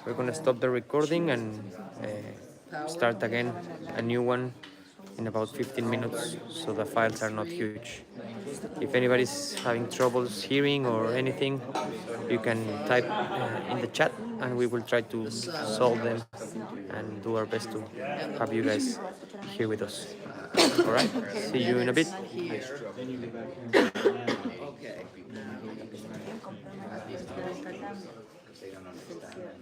We're gonna stop the recording and start again a new one in about 15 minutes, so the files are not huge. If anybody's having troubles hearing or anything, you can type in the chat and we will try to solve them and do our best to have you guys here with us. Alright, see you in a bit. They don't understand.